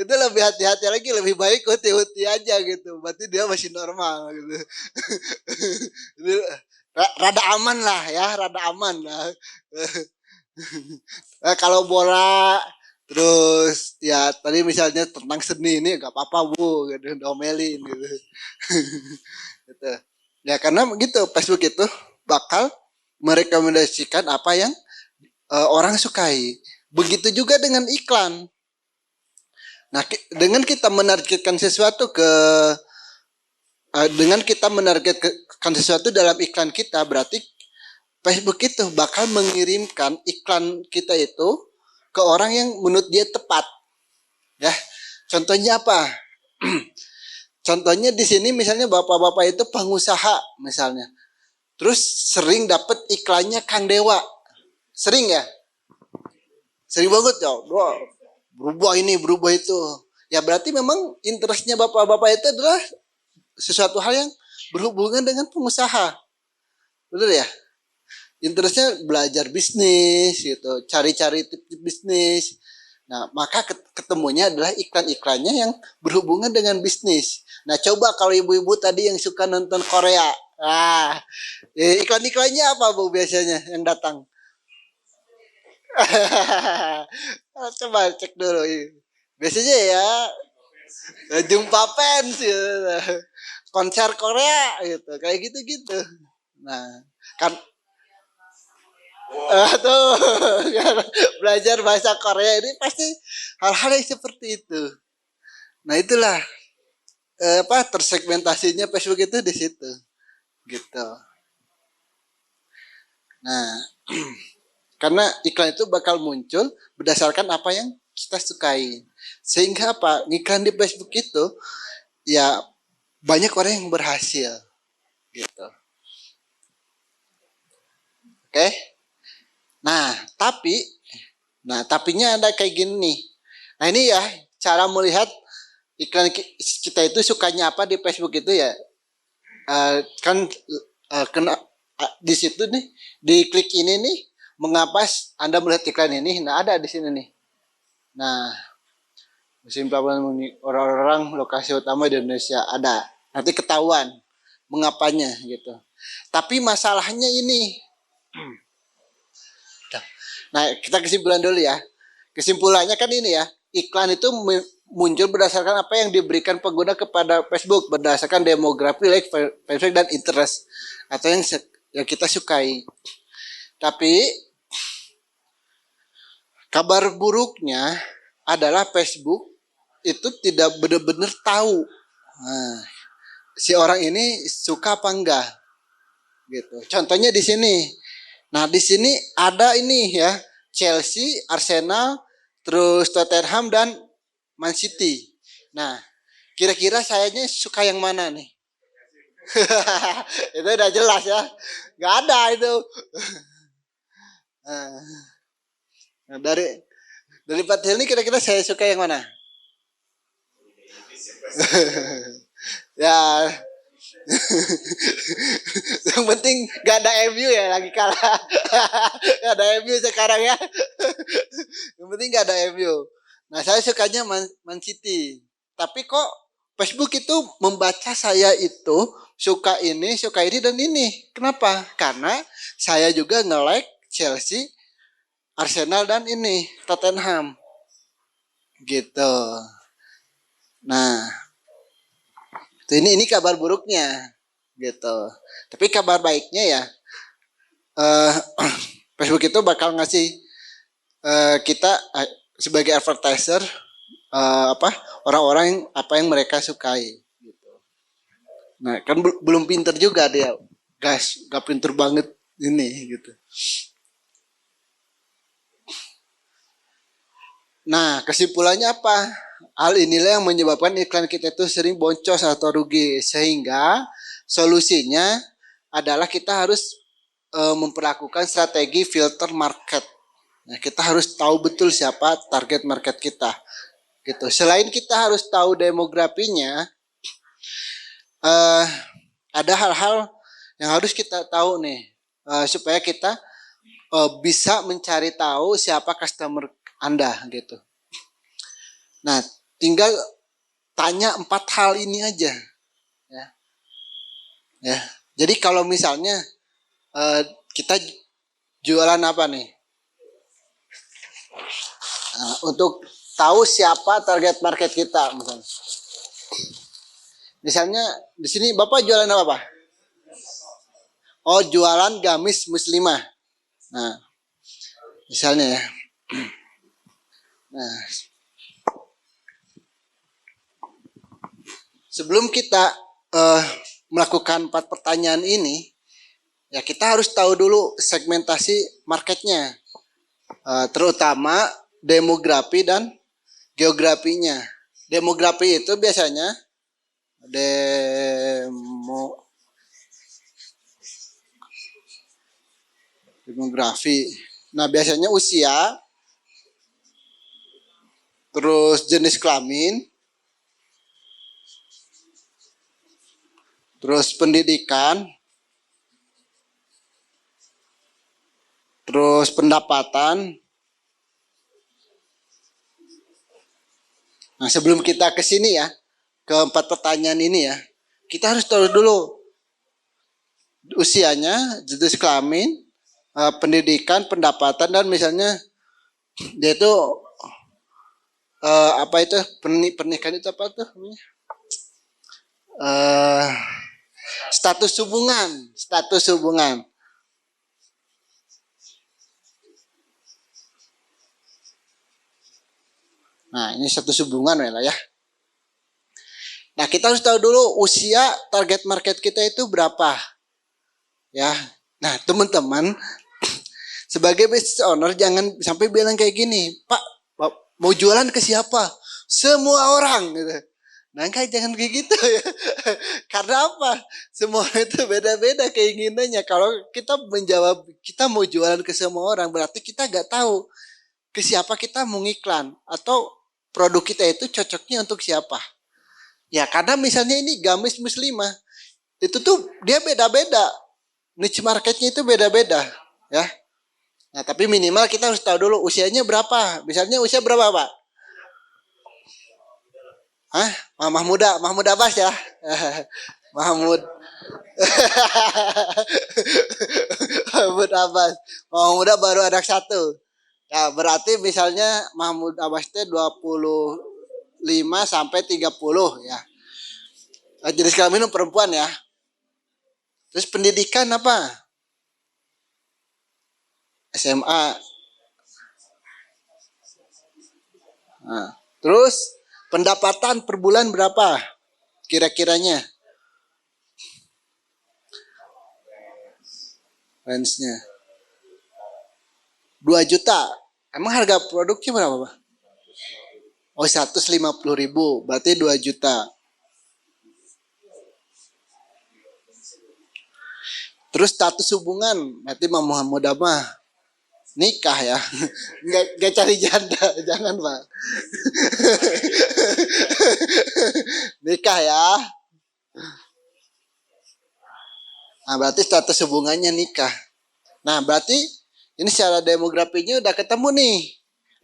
Itu lebih hati-hati lagi, lebih baik uti-uti aja gitu. Berarti dia masih normal gitu. Rada aman lah ya, rada aman lah. Nah, kalau bola terus ya tadi misalnya tentang seni ini gak apa-apa bu, gitu, domelin gitu. Gitu. Ya karena begitu Facebook itu bakal merekomendasikan apa yang orang sukai. Begitu juga dengan iklan. Nah dengan kita menargetkan sesuatu dengan kita menargetkan sesuatu dalam iklan kita, berarti Facebook itu bakal mengirimkan iklan kita itu ke orang yang menurut dia tepat. Ya, contohnya apa? Contohnya di sini misalnya bapak-bapak itu pengusaha misalnya. Terus sering dapat iklannya Kang Dewa. Sering ya? Sering banget ya. Berubah ini, berubah itu. Ya berarti memang interestnya bapak-bapak itu adalah sesuatu hal yang berhubungan dengan pengusaha. Betul ya? Interestnya belajar bisnis gitu, cari-cari tip-tip bisnis. Nah, maka ketemunya adalah iklan-iklannya yang berhubungan dengan bisnis. Nah, coba kalau ibu-ibu tadi yang suka nonton Korea. Iklan-iklannya apa Bu biasanya yang datang? Coba cek dulu. Biasanya ya jumpa fans gitu. Konser Korea gitu, kayak gitu-gitu. Nah, kan tuh belajar bahasa Korea ini pasti hal-hal yang seperti itu. Nah, itulah tersegmentasinya Facebook itu di situ. Gitu. Nah, karena iklan itu bakal muncul berdasarkan apa yang kita sukai. Sehingga apa? Iklan di Facebook itu ya banyak orang yang berhasil gitu. Oke? Nah, tapinya ada kayak gini nih. Nah, ini ya cara melihat iklan kita itu sukanya apa di Facebook itu ya. Kena di situ nih, di klik ini nih, mengapa Anda melihat iklan ini? Nah, ada di sini nih. Nah, musim pelabuhan orang-orang lokasi utama di Indonesia ada. Nanti ketahuan mengapanya gitu. Tapi masalahnya ini. Nah, kita kesimpulan dulu ya. Kesimpulannya kan ini ya, iklan itu muncul berdasarkan apa yang diberikan pengguna kepada Facebook, berdasarkan demografi, like, Facebook dan interest atau yang kita sukai. Tapi kabar buruknya adalah Facebook itu tidak benar-benar tahu si orang ini suka apa enggak gitu. Contohnya di sini. Nah, di sini ada ini ya, Chelsea, Arsenal, terus Tottenham dan Man City. Nah, kira-kira sayanya suka yang mana nih? Itu udah jelas ya. Gak ada itu. Nah, dari Pak ini kira-kira saya suka yang mana? Ya, yang penting gak ada MU ya lagi kalah. Gak ada MU sekarang ya. Yang penting gak ada MU. Nah, saya sukanya Man City. Tapi kok Facebook itu membaca saya itu suka ini dan ini. Kenapa? Karena saya juga nge-like Chelsea, Arsenal dan ini Tottenham. Gitu. Nah, ini kabar buruknya gitu. Tapi kabar baiknya ya Facebook itu bakal ngasih kita sebagai advertiser orang-orang apa yang mereka sukai gitu. Nah, kan belum pinter juga dia. Guys, gak pinter banget ini gitu. Nah, kesimpulannya apa? Hal inilah yang menyebabkan iklan kita itu sering boncos atau rugi. Sehingga solusinya adalah kita harus memperlakukan strategi filter market. Nah, kita harus tahu betul siapa target market kita. Gitu. Selain kita harus tahu demografinya, ada hal-hal yang harus kita tahu nih supaya kita bisa mencari tahu siapa customer Anda gitu. Nah, tinggal tanya 4 hal ini aja. Ya. Jadi kalau misalnya kita jualan apa nih? Nah, untuk tahu siapa target market kita misalnya. Misalnya di sini Bapak jualan apa, Pak? Oh, jualan gamis muslimah. Nah, misalnya ya. Nah, sebelum kita melakukan 4 pertanyaan ini, ya kita harus tahu dulu segmentasi marketnya, terutama demografi dan geografinya. Demografi itu biasanya demografi. Nah, biasanya usia, terus jenis kelamin, terus pendidikan, terus pendapatan. Nah, sebelum kita ke sini ya, ke 4 pertanyaan ini ya, kita harus tahu dulu usianya, jenis kelamin, pendidikan, pendapatan, dan misalnya dia itu apa itu pernikahan itu apa tuh namanya? Eh, status hubungan. Nah, ini status hubungan lah ya. Nah, kita harus tahu dulu usia target market kita itu berapa. Ya. Nah, teman-teman, sebagai business owner jangan sampai bilang kayak gini, Pak, mau jualan ke siapa? Semua orang gitu. Nah, kayak jangan kayak gitu ya. Karena apa? Semua itu beda-beda keinginannya. Kalau kita menjawab kita mau jualan ke semua orang, berarti kita nggak tahu ke siapa kita mau ngiklan atau produk kita itu cocoknya untuk siapa. Ya, karena misalnya ini gamis muslimah, itu tuh dia beda-beda. Niche marketnya itu beda-beda, ya. Nah, tapi minimal kita harus tahu dulu usianya berapa. Misalnya usia berapa, Pak? Hah? Mahmud Abbas ya? Mahmud. Mahmud Abbas. Mahmud Abbas baru anak satu. Ya, berarti misalnya Mahmud Abbas itu 25 sampai 30 ya. Jenis kelamin perempuan ya. Terus pendidikan apa? SMA. Nah, terus pendapatan per bulan berapa? Kira-kiranya? Range-nya 2 juta. Emang harga produknya berapa, Pak? Oh, 150.000. Berarti 2 juta. Terus status hubungan, berarti Muhammad mah nikah ya, nggak cari janda, jangan Pak. Nikah ya. Nah, berarti status hubungannya nikah. Nah, berarti ini secara demografinya udah ketemu nih.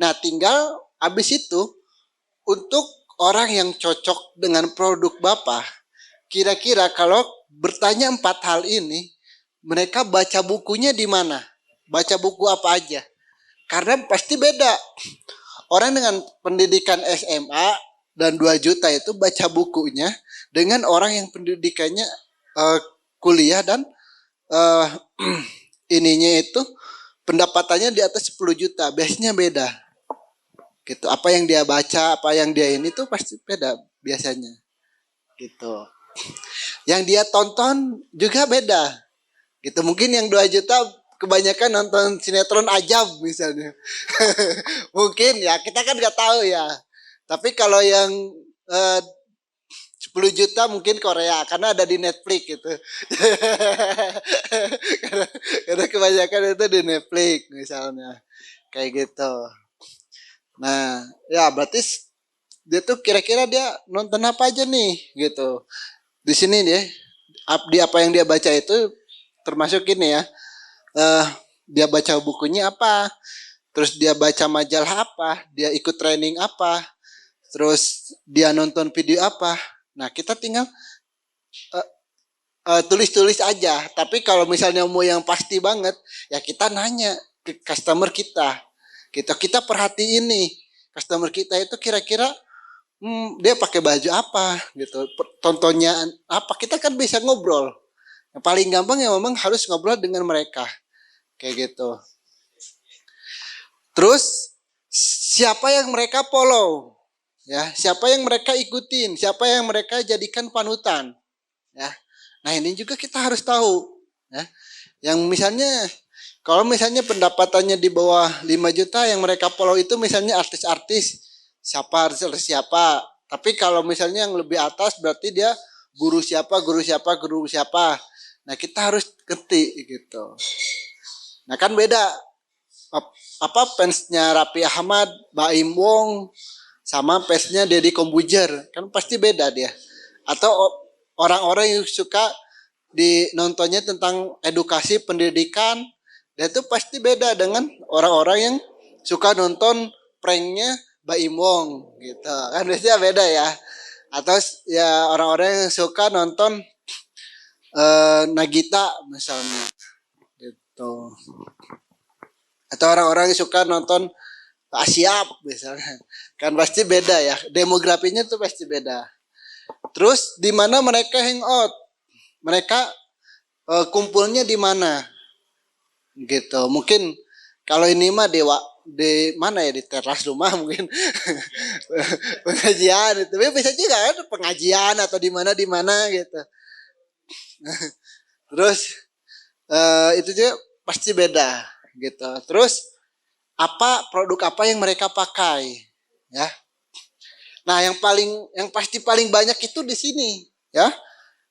Nah, tinggal habis itu untuk orang yang cocok dengan produk Bapak, kira-kira kalau bertanya 4 hal ini, mereka baca bukunya di mana? Baca buku apa aja? Karena pasti beda. Orang dengan pendidikan SMA dan 2 juta itu baca bukunya dengan orang yang pendidikannya kuliah dan ininya itu pendapatannya di atas 10 juta. Biasanya beda. Gitu. Apa yang dia baca, apa yang dia ini tuh pasti beda biasanya. Gitu. Yang dia tonton juga beda. Gitu. Mungkin yang 2 juta kebanyakan nonton sinetron Ajab misalnya. Mungkin ya, kita kan nggak tahu ya. Tapi kalau yang 10 juta mungkin Korea karena ada di Netflix gitu. karena kebanyakan itu di Netflix misalnya. Kayak gitu. Nah, ya berarti dia tuh kira-kira dia nonton apa aja nih gitu. Di sini dia di apa yang dia baca itu termasuk ini ya. Dia baca bukunya apa, terus dia baca majalah apa, dia ikut training apa, terus dia nonton video apa. Nah, kita tinggal tulis-tulis aja. Tapi kalau misalnya mau yang pasti banget, ya kita nanya ke customer kita. Kita perhatiin nih, customer kita itu kira-kira dia pakai baju apa gitu, tontonnya apa, kita kan bisa ngobrol. Yang paling gampang ya memang harus ngobrol dengan mereka kayak gitu. Terus siapa yang mereka follow ya, siapa yang mereka ikutin, siapa yang mereka jadikan panutan ya. Nah, ini juga kita harus tahu ya. Yang misalnya kalau misalnya pendapatannya di bawah 5 juta yang mereka follow itu misalnya artis-artis siapa. Tapi kalau misalnya yang lebih atas berarti dia guru siapa. Nah, kita harus ngerti gitu. Nah, kan beda apa fansnya Raffi Ahmad, Baim Wong sama fansnya Deddy Kombujer. Kan pasti beda dia. Atau orang-orang yang suka nontonnya tentang edukasi pendidikan, dan itu pasti beda dengan orang-orang yang suka nonton pranknya Baim Wong gitu. Kan biasanya beda ya. Atau ya orang-orang yang suka nonton Nagita misalnya gitu. Atau orang-orang yang suka nonton siap misalnya. Kan pasti beda ya. Demografinya tuh pasti beda. Terus di mana mereka hangout? Mereka kumpulnya di mana? Gitu. Mungkin kalau ini mah di mana ya, di teras rumah mungkin pengajian itu. Tapi bisa juga kan pengajian atau di mana gitu. Terus itu juga pasti beda gitu. Terus produk apa yang mereka pakai ya. Nah, yang pasti paling banyak itu di sini ya.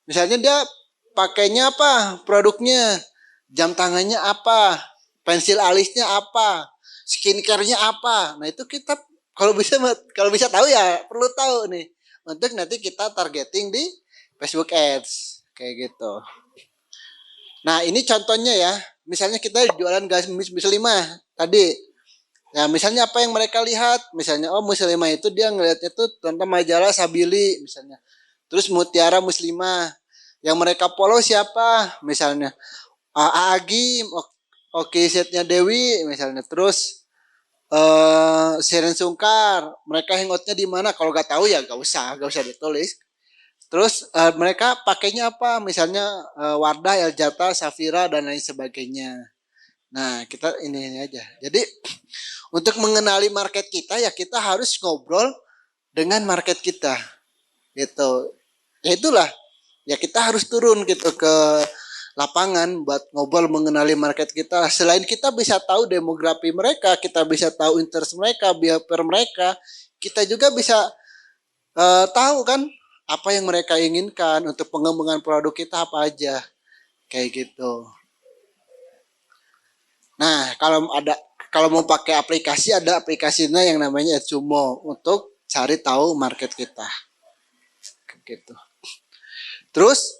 Misalnya dia pakainya apa? Produknya, jam tangannya apa? Pensil alisnya apa? Skincare-nya apa? Nah, itu kita kalau bisa tahu ya perlu tahu nih. Untuk nanti kita targeting di Facebook Ads kayak gitu. Nah, ini contohnya ya. Misalnya kita jualan gamis muslimah tadi. Nah, misalnya apa yang mereka lihat? Misalnya, oh muslimah itu dia ngelihatnya tuh tentang majalah Sabili misalnya. Terus Mutiara Muslimah. Yang mereka follow siapa? Misalnya Aagi, Oke setnya Dewi misalnya. Terus Seren Sungkar. Mereka hangoutnya di mana? Kalau nggak tahu ya nggak usah ditulis. Terus mereka pakainya apa? Misalnya Wardah, Eljata, Safira dan lain sebagainya. Nah, kita ini aja. Jadi untuk mengenali market kita ya kita harus ngobrol dengan market kita. Gitu. Ya itulah. Ya kita harus turun gitu ke lapangan buat ngobrol mengenali market kita. Selain kita bisa tahu demografi mereka, kita bisa tahu interest mereka, behavior mereka, kita juga bisa tahu kan apa yang mereka inginkan untuk pengembangan produk kita apa aja. Kayak gitu. Nah, kalau mau pakai aplikasi, ada aplikasinya yang namanya Sumo untuk cari tahu market kita. Gitu. Terus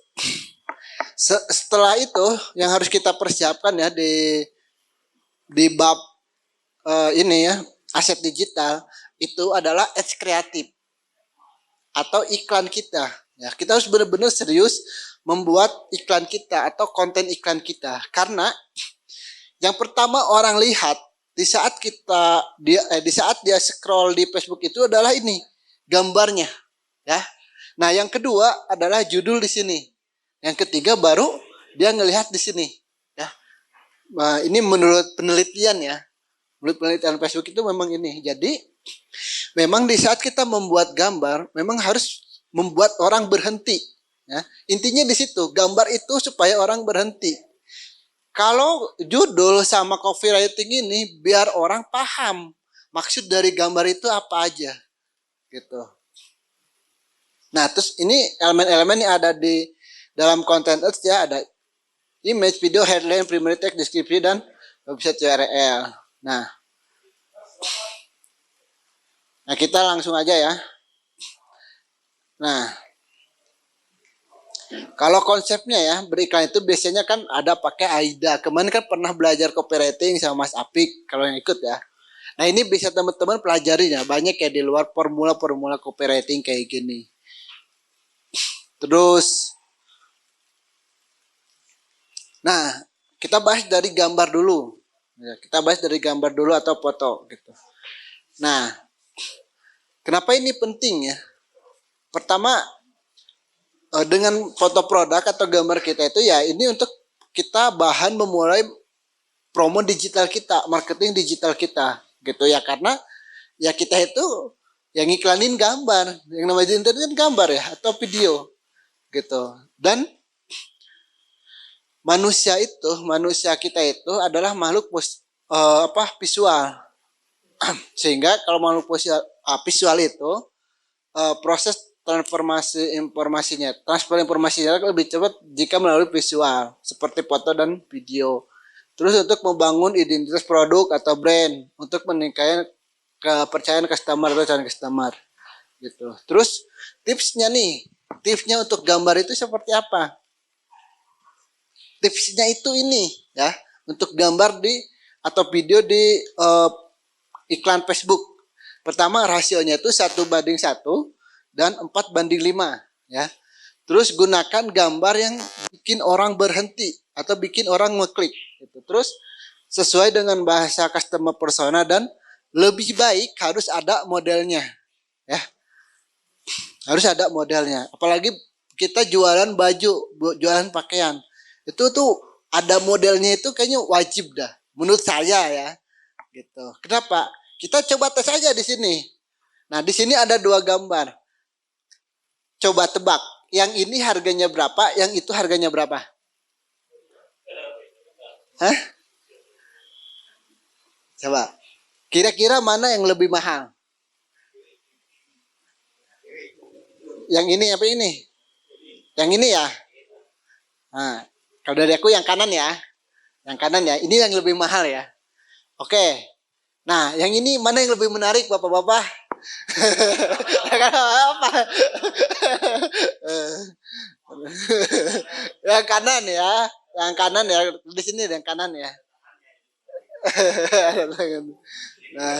setelah itu yang harus kita persiapkan ya di bab ini ya, aset digital itu adalah ads kreatif atau iklan kita. Ya, kita harus benar-benar serius membuat iklan kita atau konten iklan kita. Karena yang pertama orang lihat di saat dia scroll di Facebook itu adalah ini gambarnya, ya. Nah, yang kedua adalah judul di sini. Yang ketiga baru dia ngelihat di sini, ya. Nah, ini menurut penelitian ya. Menurut penelitian Facebook itu memang ini. Jadi memang di saat kita membuat gambar, memang harus membuat orang berhenti. Ya. Intinya di situ, gambar itu supaya orang berhenti. Kalau judul sama copywriting ini, biar orang paham maksud dari gambar itu apa aja. Gitu. Nah, terus ini elemen-elemen yang ada di dalam content ads ya, ada image, video, headline, primary text, deskripsi, dan website URL. Nah, kita langsung aja ya. Nah, kalau konsepnya ya beriklan itu biasanya kan ada pakai AIDA. Kemarin kan pernah belajar copywriting sama Mas Apik kalau yang ikut ya. Nah, ini bisa teman-teman pelajari ya. Banyak ya di luar formula-formula copywriting kayak gini. Terus, nah kita bahas dari gambar dulu. Ya, kita bahas dari gambar dulu atau foto gitu. Nah, kenapa ini penting ya? Pertama, dengan foto produk atau gambar kita itu ya ini untuk kita bahan memulai promo digital kita, marketing digital kita gitu ya, karena ya kita itu yang iklanin gambar, yang namanya internet gambar ya atau video gitu. Dan manusia kita itu adalah makhluk visual. Sehingga kalau makhluk visual itu proses transfer informasinya lebih cepat jika melalui visual seperti foto dan video. Terus untuk membangun identitas produk atau brand untuk meningkatkan kepercayaan customer atau calon customer gitu. Terus tipsnya untuk gambar itu seperti apa? Tipsnya itu ini ya, untuk gambar atau video di iklan Facebook. Pertama, rasionya itu 1:1 dan 4:5 ya. Terus gunakan gambar yang bikin orang berhenti atau bikin orang ngeklik gitu. Terus sesuai dengan bahasa customer persona dan lebih baik harus ada modelnya, ya. Harus ada modelnya. Apalagi kita jualan baju, jualan pakaian. Itu tuh ada modelnya itu kayaknya wajib dah. Menurut saya ya. Gitu. Kenapa? Kita coba tes aja di sini. Nah, di sini ada 2 gambar. Coba tebak. Yang ini harganya berapa, yang itu harganya berapa? Hah? Coba. Kira-kira mana yang lebih mahal? Yang ini apa ini? Yang ini ya. Nah, kalau dari aku yang kanan ya. Yang kanan ya. Ini yang lebih mahal ya. Oke. Nah, yang ini mana yang lebih menarik Bapak-bapak? Apa? Yang kanan ya. Yang kanan ya. Di sini yang kanan ya. Nah,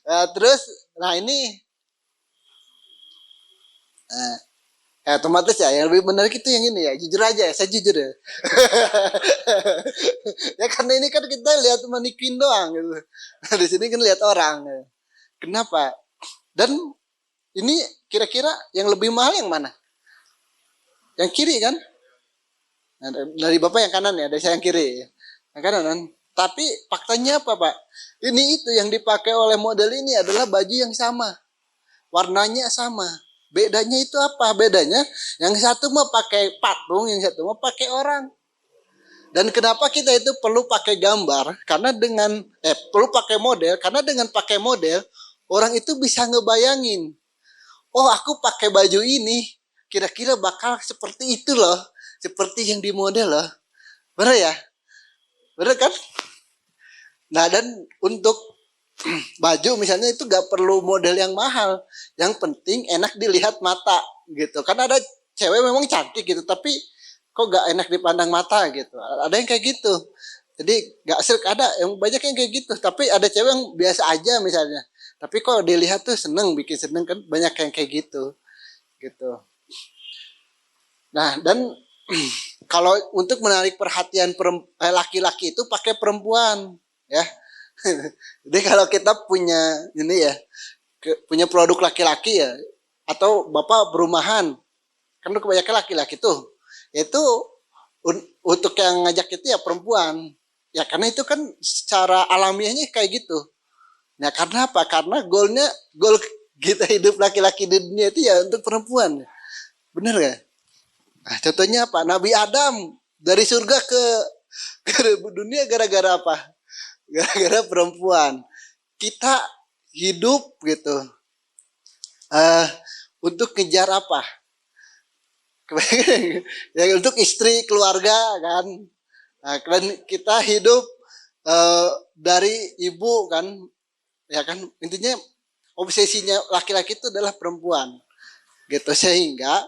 nah terus, nah ini, ya otomatis ya yang lebih menarik itu yang ini ya. Jujur aja ya, saya jujur ya. Ya karena ini kan kita lihat mannequin doang gitu. Nah, di sini kan lihat orang. Ya. Kenapa? Dan ini kira-kira yang lebih mahal yang mana? Yang kiri kan? Nah, dari Bapak yang kanan ya, dari saya yang kiri. Yang kanan kan? Tapi faktanya apa Pak? Ini itu yang dipakai oleh model ini adalah baju yang sama. Warnanya sama. Bedanya itu apa? Bedanya yang satu mau pakai patung, yang satu mau pakai orang. Dan kenapa kita itu perlu pakai gambar? Karena dengan perlu pakai model, karena dengan pakai model orang itu bisa ngebayangin. Oh, aku pakai baju ini, kira-kira bakal seperti itu loh, seperti yang di model loh. Bener ya? Bener kan? Nah, dan untuk baju misalnya itu gak perlu model yang mahal. Yang penting enak dilihat mata gitu. Kan ada cewek memang cantik gitu, tapi kok gak enak dipandang mata gitu. Ada yang kayak gitu. Jadi gak sirk, ada yang banyak yang kayak gitu. Tapi ada cewek yang biasa aja misalnya. Tapi kok dilihat tuh seneng, bikin seneng kan, banyak yang kayak gitu. Gitu. Nah, dan kalau untuk menarik perhatian laki-laki itu pakai perempuan, ya. Jadi kalau kita punya ini ya, punya produk laki-laki ya, atau bapak perumahan, kan kebanyakan laki-laki tuh, itu untuk yang ngajak itu ya perempuan, ya karena itu kan secara alamiahnya kayak gitu. Nah karena apa? Karena goal kita hidup laki-laki di dunia itu ya untuk perempuan, bener gak? Nah, contohnya apa? Nabi Adam dari surga ke dunia gara-gara apa? Gara-gara perempuan. Kita hidup gitu untuk ngejar apa? Ya untuk istri, keluarga kan. Nah, kan kita hidup dari ibu kan, ya kan intinya obsesinya laki-laki itu adalah perempuan, gitu sehingga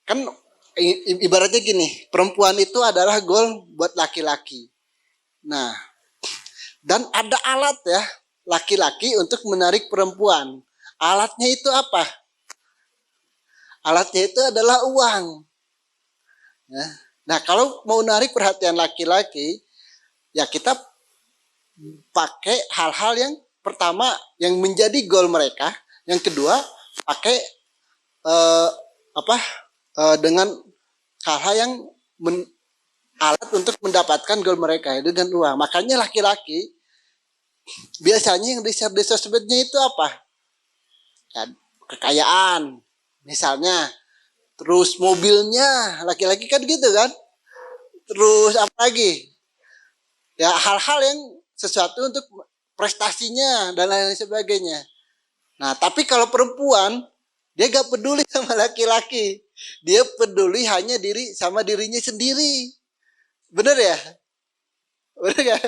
kan ibaratnya gini, perempuan itu adalah goal buat laki-laki. Nah, dan ada alat ya laki-laki untuk menarik perempuan. Alatnya itu apa? Alatnya itu adalah uang. Ya. Nah, kalau mau narik perhatian laki-laki, ya kita pakai hal-hal yang pertama yang menjadi goal mereka, yang kedua pakai dengan hal-hal yang alat untuk mendapatkan goal mereka dengan uang. Makanya laki-laki biasanya yang di sosmednya itu apa? Ya, kekayaan, misalnya. Terus mobilnya, laki-laki kan gitu kan. Terus apa lagi? Ya hal-hal yang sesuatu untuk prestasinya dan lain-lain sebagainya. Nah, tapi kalau perempuan, dia gak peduli sama laki-laki. Dia peduli hanya sama dirinya sendiri. Bener ya? Bener gak?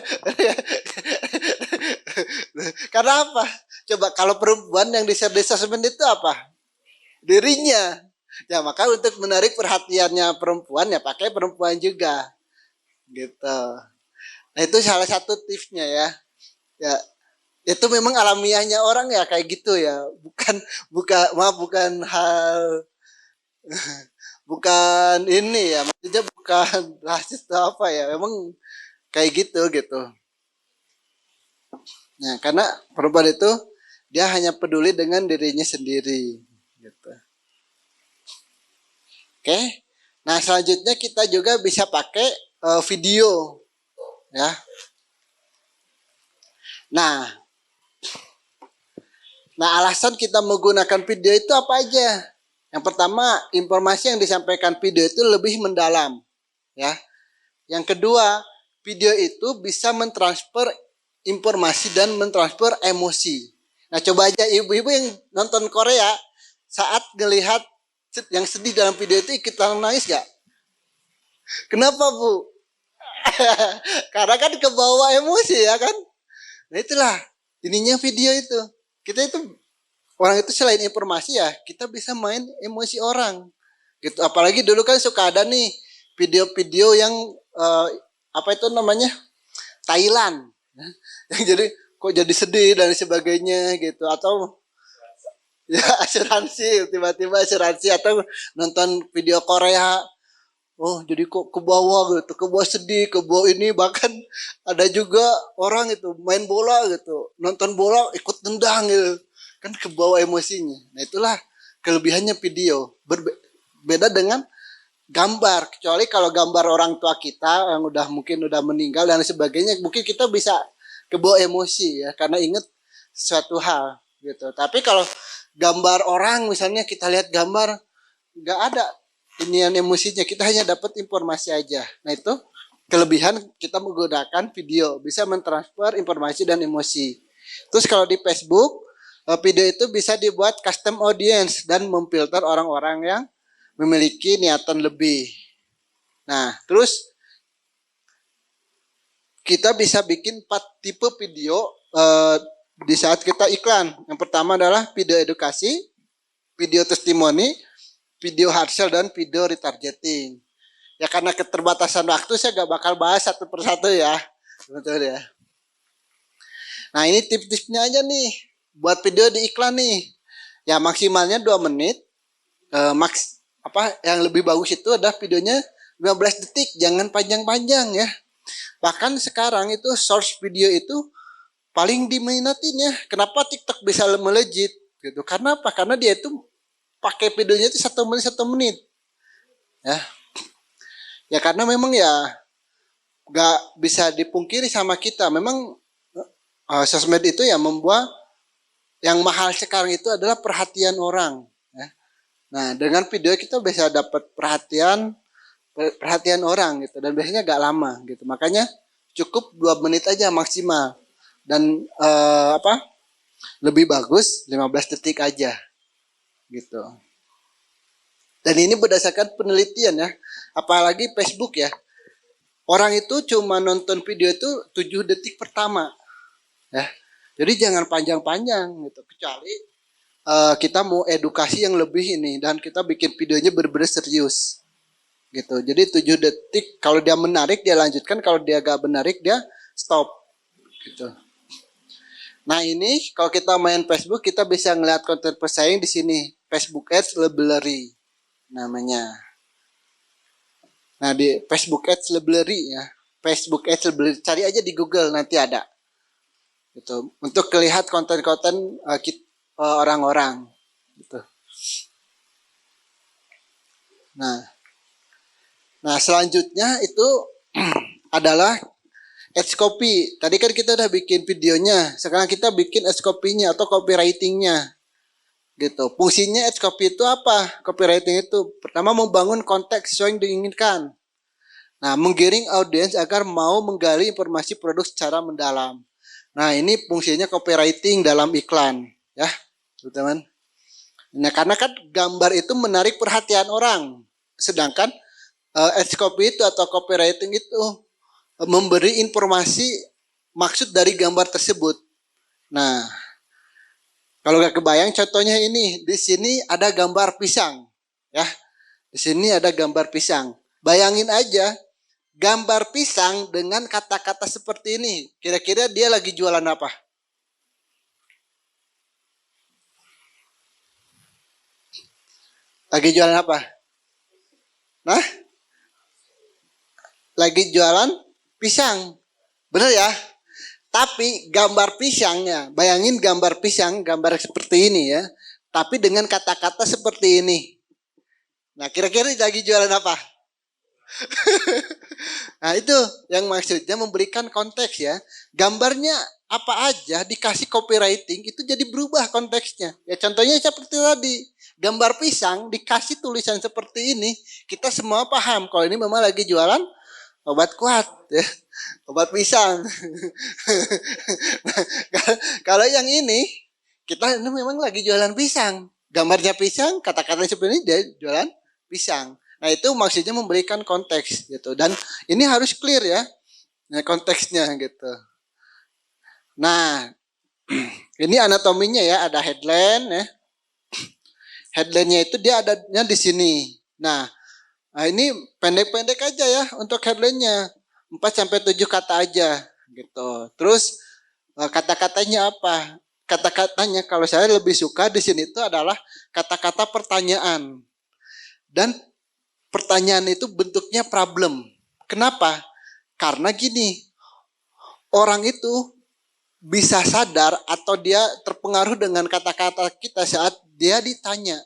Karena apa? Coba kalau perempuan yang di-share di sosmed itu apa? Dirinya. Ya maka untuk menarik perhatiannya perempuan ya pakai perempuan juga. Gitu. Nah itu salah satu tipsnya ya. Ya itu memang alamiahnya orang ya kayak gitu ya. Bukan hal bukan ini ya. Maksudnya bukan rasis atau apa ya. Memang kayak gitu gitu. Nah, karena perempuan itu dia hanya peduli dengan dirinya sendiri gitu. Oke. Nah, selanjutnya kita juga bisa pakai video ya. Nah, alasan kita menggunakan video itu apa aja? Yang pertama, informasi yang disampaikan video itu lebih mendalam ya. Yang kedua, video itu bisa mentransfer informasi dan mentransfer emosi. Nah, coba aja ibu-ibu yang nonton Korea saat melihat yang sedih dalam video itu ikutan nangis gak? Kenapa, Bu? Karena kan kebawa emosi ya kan? Nah, itulah ininya video itu. Kita itu orang itu selain informasi ya, kita bisa main emosi orang. Gitu. Apalagi dulu kan suka ada nih video-video yang apa itu namanya? Thailand. Yang jadi kok jadi sedih dan sebagainya gitu, atau ya asuransi, tiba-tiba asuransi, atau nonton video Korea, oh jadi kok ke bawah gitu, ke bawah sedih, ke bawah ini, bahkan ada juga orang itu main bola gitu, nonton bola ikut tendang gitu, kan ke bawah emosinya. Nah, itulah kelebihannya video, berbeda dengan gambar. Kecuali kalau gambar orang tua kita yang mungkin udah meninggal dan sebagainya, mungkin kita bisa kebawa emosi ya karena inget suatu hal gitu. Tapi kalau gambar orang, misalnya kita lihat gambar nggak ada inian emosinya, kita hanya dapat informasi aja. Nah, itu kelebihan kita menggunakan video, bisa mentransfer informasi dan emosi. Terus kalau di Facebook, video itu bisa dibuat custom audience dan memfilter orang-orang yang memiliki niatan lebih. Nah, terus kita bisa bikin 4 tipe video di saat kita iklan. Yang pertama adalah video edukasi, video testimoni, video hard sell, dan video retargeting. Ya karena keterbatasan waktu saya gak bakal bahas satu persatu ya. Betul ya. Nah, ini tips-tipsnya aja nih buat video di iklan nih. Ya maksimalnya 2 menit. Yang lebih bagus itu adalah videonya 15 detik, jangan panjang-panjang ya. Bahkan sekarang itu source video itu paling diminatin ya. Kenapa TikTok bisa melejit gitu? Karena apa? Karena dia itu pakai videonya itu 1 menit. Ya. Ya karena memang ya gak bisa dipungkiri sama kita. Memang sosmed itu ya membuat yang mahal sekarang itu adalah perhatian orang. Ya. Nah, dengan video kita bisa dapat perhatian orang gitu, dan biasanya gak lama gitu. Makanya cukup 2 menit aja maksimal, dan lebih bagus 15 detik aja gitu. Dan ini berdasarkan penelitian ya, apalagi Facebook ya, orang itu cuma nonton video itu 7 detik pertama ya. Jadi jangan panjang-panjang gitu, kecuali kita mau edukasi yang lebih ini dan kita bikin videonya benar-benar serius gitu. Jadi 7 detik, kalau dia menarik dia lanjutkan, kalau dia gak menarik dia stop gitu. Nah, ini kalau kita main Facebook kita bisa ngeliat konten pesaing di sini, Facebook Ads Library namanya. Nah, di Facebook Ads Library ya, Facebook Ads Library, cari aja di Google nanti ada gitu, untuk lihat konten-konten orang-orang gitu. Nah, selanjutnya itu adalah ads copy. Tadi kan kita udah bikin videonya, sekarang kita bikin ads copy-nya atau copywriting-nya. Gitu. Fungsinya ads copy itu apa? Copywriting itu pertama membangun konteks sesuai yang diinginkan. Nah, menggiring audiens agar mau menggali informasi produk secara mendalam. Nah, ini fungsinya copywriting dalam iklan, ya, teman-teman. Nah, karena kan gambar itu menarik perhatian orang, sedangkan ads copy itu atau copywriting itu memberi informasi maksud dari gambar tersebut. Nah, kalau nggak kebayang, contohnya ini, di sini ada gambar pisang, ya, di sini ada gambar pisang. Bayangin aja, gambar pisang dengan kata-kata seperti ini, kira-kira dia lagi jualan apa? Lagi jualan apa? Nah, lagi jualan pisang, bener ya? Tapi gambar pisangnya, bayangin gambar pisang, gambar seperti ini ya. Tapi dengan kata-kata seperti ini. Nah, kira-kira lagi jualan apa? Nah, itu yang maksudnya memberikan konteks ya. Gambarnya apa aja dikasih copywriting itu jadi berubah konteksnya. Ya contohnya seperti tadi. Gambar pisang dikasih tulisan seperti ini, kita semua paham kalau ini memang lagi jualan obat kuat ya. Obat pisang. Nah, kalau yang ini kita ini memang lagi jualan pisang. Gambarnya pisang, kata-kata seperti ini dia jualan pisang. Nah, itu maksudnya memberikan konteks gitu. Dan ini harus clear ya. Nah, konteksnya gitu. Nah, ini anatominya ya, ada headline ya. Headline-nya itu dia adanya di sini. Nah, ini pendek-pendek aja ya untuk headline-nya. 4-7 kata aja gitu. Terus kata-katanya apa? Kata-katanya kalau saya lebih suka di sini itu adalah kata-kata pertanyaan. Dan pertanyaan itu bentuknya problem. Kenapa? Karena gini, orang itu bisa sadar atau dia terpengaruh dengan kata-kata kita saat dia ditanya.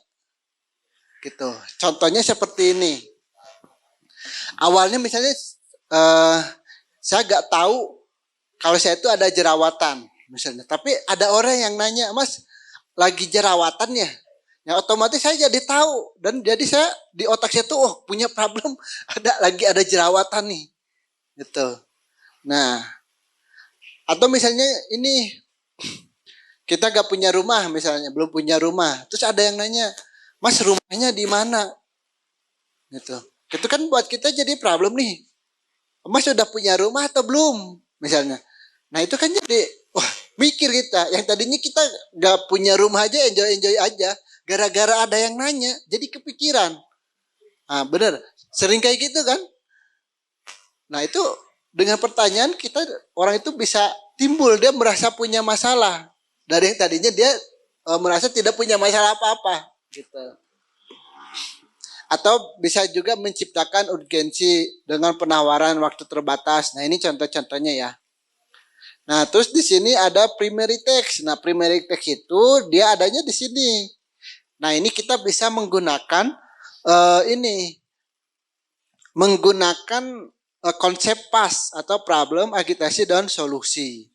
Gitu. Contohnya seperti ini. Awalnya misalnya saya gak tahu kalau saya itu ada jerawatan misalnya. Tapi ada orang yang nanya, Mas lagi jerawatan ya? Ya otomatis saya jadi tahu. Dan jadi saya di otak saya tuh, oh punya problem. Lagi ada jerawatan nih. Gitu. Nah. Atau misalnya ini. Kita gak punya rumah misalnya. Belum punya rumah. Terus ada yang nanya, Mas rumahnya di mana? Gitu. Itu kan buat kita jadi problem nih. Mas sudah punya rumah atau belum? Misalnya. Nah itu kan jadi, wah mikir kita. Yang tadinya kita gak punya rumah aja, enjoy-enjoy aja. Gara-gara ada yang nanya, jadi kepikiran. Nah bener, sering kayak gitu kan. Nah itu dengan pertanyaan kita, orang itu bisa timbul, dia merasa punya masalah. Dari yang tadinya dia merasa tidak punya masalah apa-apa. Gitu. Atau bisa juga menciptakan urgensi dengan penawaran waktu terbatas. Nah, ini contoh-contohnya ya. Nah, terus di sini ada primary text. Nah, primary text itu dia adanya di sini. Nah, ini kita bisa menggunakan menggunakan konsep PAS atau problem, agitasi, dan solusi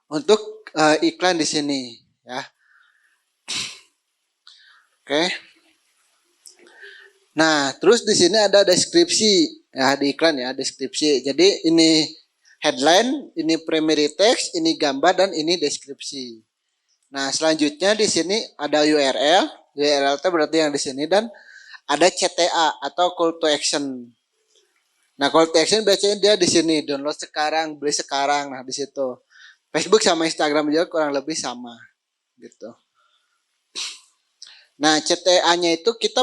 untuk iklan di sini ya. Oke. Nah, terus di sini ada deskripsi ya di iklan ya, deskripsi. Jadi ini headline, ini primary text, ini gambar, dan ini deskripsi. Nah, selanjutnya di sini ada URL. URL itu berarti yang di sini, dan ada CTA atau call to action. Nah, call to action biasanya dia di sini, download sekarang, beli sekarang. Nah, di situ. Facebook sama Instagram juga kurang lebih sama gitu. Nah, CTA-nya itu kita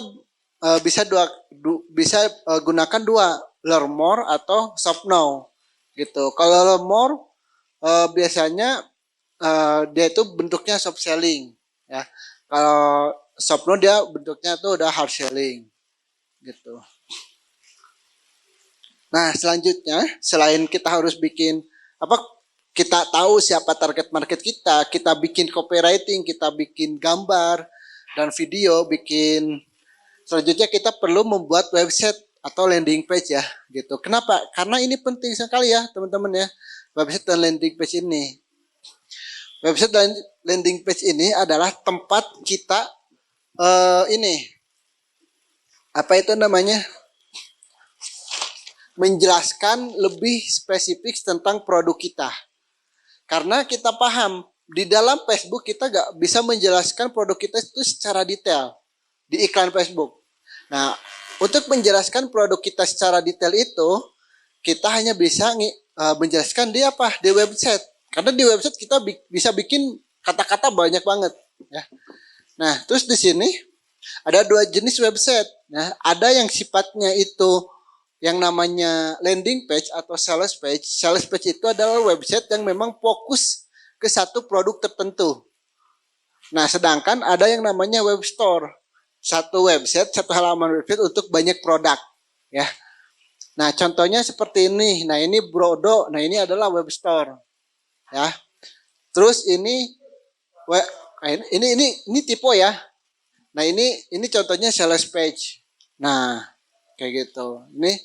bisa gunakan dua, learn more atau shop now gitu. Kalau learn more biasanya dia itu bentuknya soft selling ya. Kalau shop now dia bentuknya tuh udah hard selling gitu. Nah, selanjutnya selain kita harus bikin kita tahu siapa target market kita bikin copywriting, kita bikin gambar dan video, selanjutnya kita perlu membuat website atau landing page ya gitu. Kenapa? Karena ini penting sekali ya teman-teman ya. Website dan landing page ini. Website dan landing page ini adalah tempat kita menjelaskan lebih spesifik tentang produk kita. Karena kita paham di dalam Facebook kita gak bisa menjelaskan produk kita itu secara detail di iklan Facebook. Nah, untuk menjelaskan produk kita secara detail itu, kita hanya bisa menjelaskan di website. Karena di website kita bisa bikin kata-kata banyak banget. Ya. Nah, terus di sini ada dua jenis website. Nah, ada yang sifatnya itu yang namanya landing page atau sales page. Sales page itu adalah website yang memang fokus ke satu produk tertentu. Nah, sedangkan ada yang namanya web store. Satu website, satu halaman website untuk banyak produk ya. Nah, contohnya seperti ini. Nah, ini Brodo. Nah, ini adalah web store. ya. Terus ini tipe ya. Nah, ini contohnya sales page. Nah, kayak gitu. Ini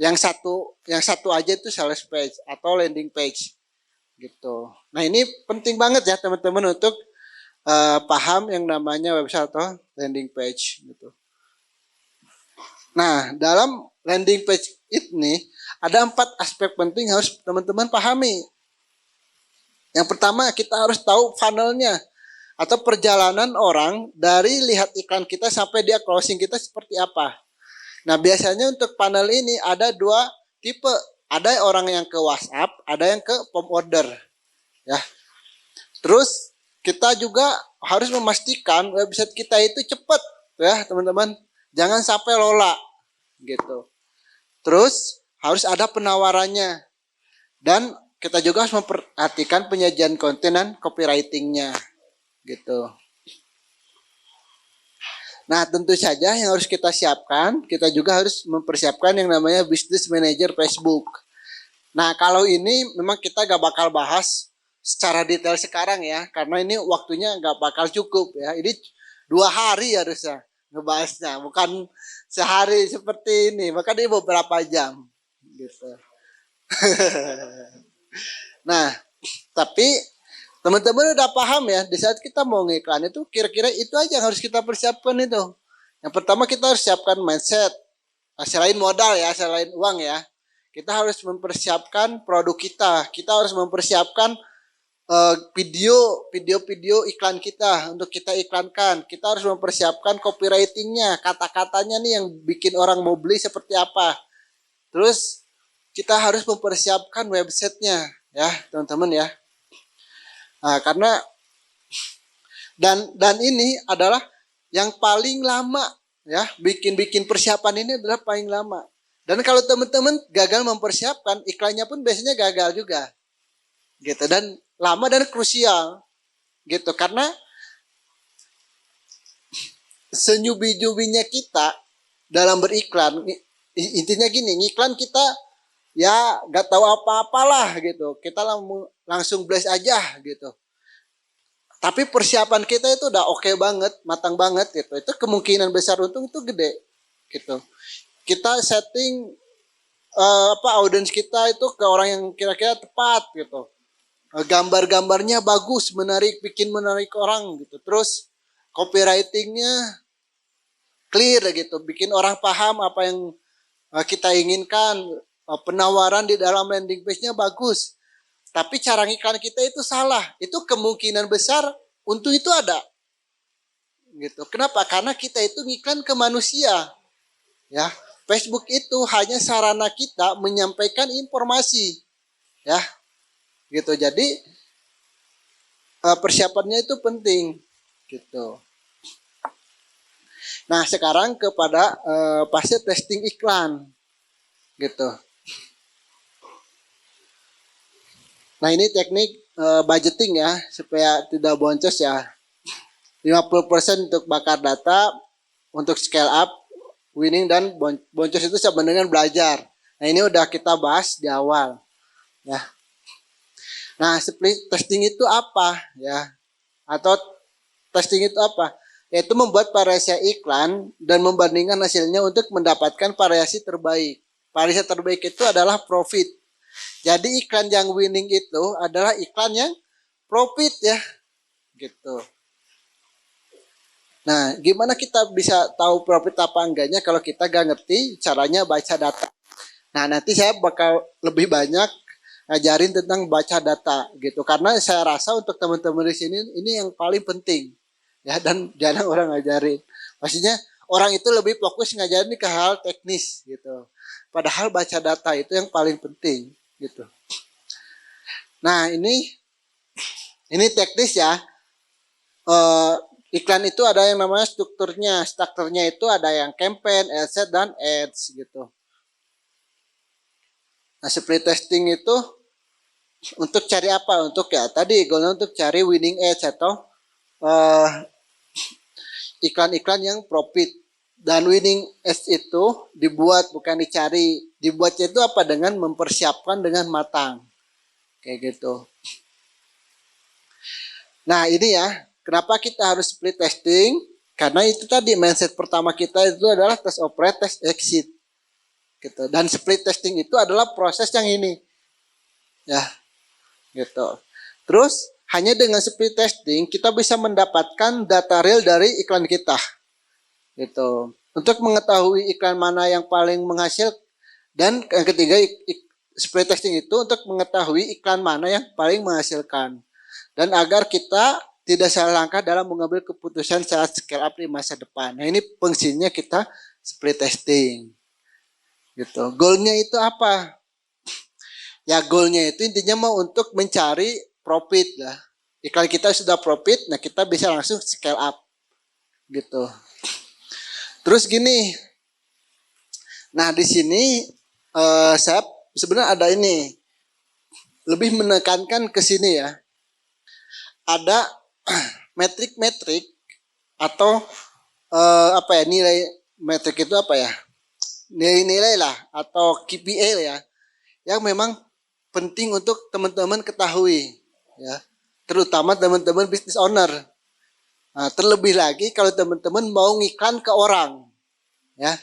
yang satu aja itu sales page atau landing page gitu. Nah, ini penting banget ya teman-teman untuk paham yang namanya website atau landing page gitu. Nah, dalam landing page ini ada 4 aspek penting harus teman-teman pahami. Yang pertama, kita harus tahu funnelnya atau perjalanan orang dari lihat iklan kita sampai dia closing kita seperti apa. Nah, biasanya untuk funnel ini ada 2 tipe. Ada orang yang ke WhatsApp, ada yang ke form order. Ya. Terus kita juga harus memastikan website kita itu cepat, ya teman-teman. Jangan sampai lola gitu. Terus harus ada penawarannya. Dan kita juga harus memperhatikan penyajian konten dan copywritingnya gitu. Nah, tentu saja yang harus kita siapkan, kita juga harus mempersiapkan yang namanya Business Manager Facebook. Nah, kalau ini memang kita gak bakal bahas secara detail sekarang ya, karena ini waktunya gak bakal cukup ya. Ini 2 hari harusnya ngebahasnya, bukan sehari seperti ini, maka ini beberapa jam gitu. Nah, tapi teman-teman udah paham ya, di saat kita mau ngiklan itu kira-kira itu aja yang harus kita persiapkan itu. Yang pertama kita harus siapkan mindset. Nah, selain modal ya, selain uang ya. Kita harus mempersiapkan produk kita. Kita harus mempersiapkan video iklan kita untuk kita iklankan. Kita harus mempersiapkan copywritingnya, kata-katanya nih yang bikin orang mau beli seperti apa. Terus kita harus mempersiapkan websitenya ya teman-teman ya. Nah, karena dan ini adalah yang paling lama ya, bikin persiapan ini adalah paling lama. Dan kalau teman-teman gagal mempersiapkan, iklannya pun biasanya gagal juga. Gitu, dan lama dan krusial. Gitu, karena senyubi-nyubinya kita dalam beriklan, intinya gini, iklan kita ya gak tahu apa-apalah gitu. Kita langsung blast aja gitu. Tapi persiapan kita itu udah oke banget, matang banget gitu. Itu kemungkinan besar untung itu gede gitu. Kita setting audiens kita itu ke orang yang kira-kira tepat gitu. Gambar-gambarnya bagus, bikin menarik orang gitu. Terus copywritingnya clear gitu, bikin orang paham apa yang kita inginkan. Penawaran di dalam landing page-nya bagus. Tapi cara ngiklan kita itu salah. Itu kemungkinan besar untung itu ada. Gitu. Kenapa? Karena kita itu ngiklan ke manusia. Ya. Facebook itu hanya sarana kita menyampaikan informasi. Ya. Gitu. Jadi persiapannya itu penting. Gitu. Nah, sekarang kepada fase testing iklan. Gitu. Nah, ini teknik budgeting ya, supaya tidak boncos ya. 50% untuk bakar data, untuk scale up, winning, dan boncos itu sama dengan belajar. Nah, ini udah kita bahas di awal. Ya. Nah, split testing itu apa ya? Atau testing itu apa? Yaitu membuat variasi iklan dan membandingkan hasilnya untuk mendapatkan variasi terbaik. Variasi terbaik itu adalah profit. Jadi iklan yang winning itu adalah iklan yang profit ya. Gitu. Nah, gimana kita bisa tahu profit apa enggaknya kalau kita gak ngerti caranya baca data. Nah, nanti saya bakal lebih banyak ngajarin tentang baca data gitu. Karena saya rasa untuk teman-teman di sini ini yang paling penting. Ya, dan jarang orang ngajarin. Maksudnya orang itu lebih fokus ngajarin ke hal teknis gitu. Padahal baca data itu yang paling penting gitu. Nah, ini teknis ya. Iklan itu ada yang namanya strukturnya. Strukturnya itu ada yang campaign, adset, dan ads gitu. Nah, split testing itu untuk cari apa? Untuk ya tadi goalnya untuk cari winning ads atau iklan-iklan yang profit. Dan winning ads itu dibuat bukan dicari. Dibuatnya itu apa? Dengan mempersiapkan dengan matang. Kayak gitu. Nah ini ya, kenapa kita harus split testing? Karena itu tadi mindset pertama kita itu adalah test operate, test exit. Gitu. Dan split testing itu adalah proses yang ini. Ya, gitu. Terus hanya dengan split testing kita bisa mendapatkan data real dari iklan kita. Gitu. Untuk mengetahui iklan mana yang paling menghasilkan, dan yang ketiga split testing itu untuk mengetahui iklan mana yang paling menghasilkan. Dan agar kita tidak salah langkah dalam mengambil keputusan saat scale up di masa depan. Nah ini fungsinya kita split testing. Gitu. Goalnya itu apa? Ya goalnya itu intinya mau untuk mencari profit lah. Iklan kita sudah profit, nah kita bisa langsung scale up. Gitu. Terus gini. Nah di sini saya sebenarnya ada ini. Lebih menekankan ke sini ya. Ada metrik-metrik atau apa ya, nilai metrik itu apa ya, nilai-nilai lah atau KPI ya yang memang penting untuk teman-teman ketahui ya, terutama teman-teman business owner. Nah, terlebih lagi kalau teman-teman mau ngiklan ke orang ya.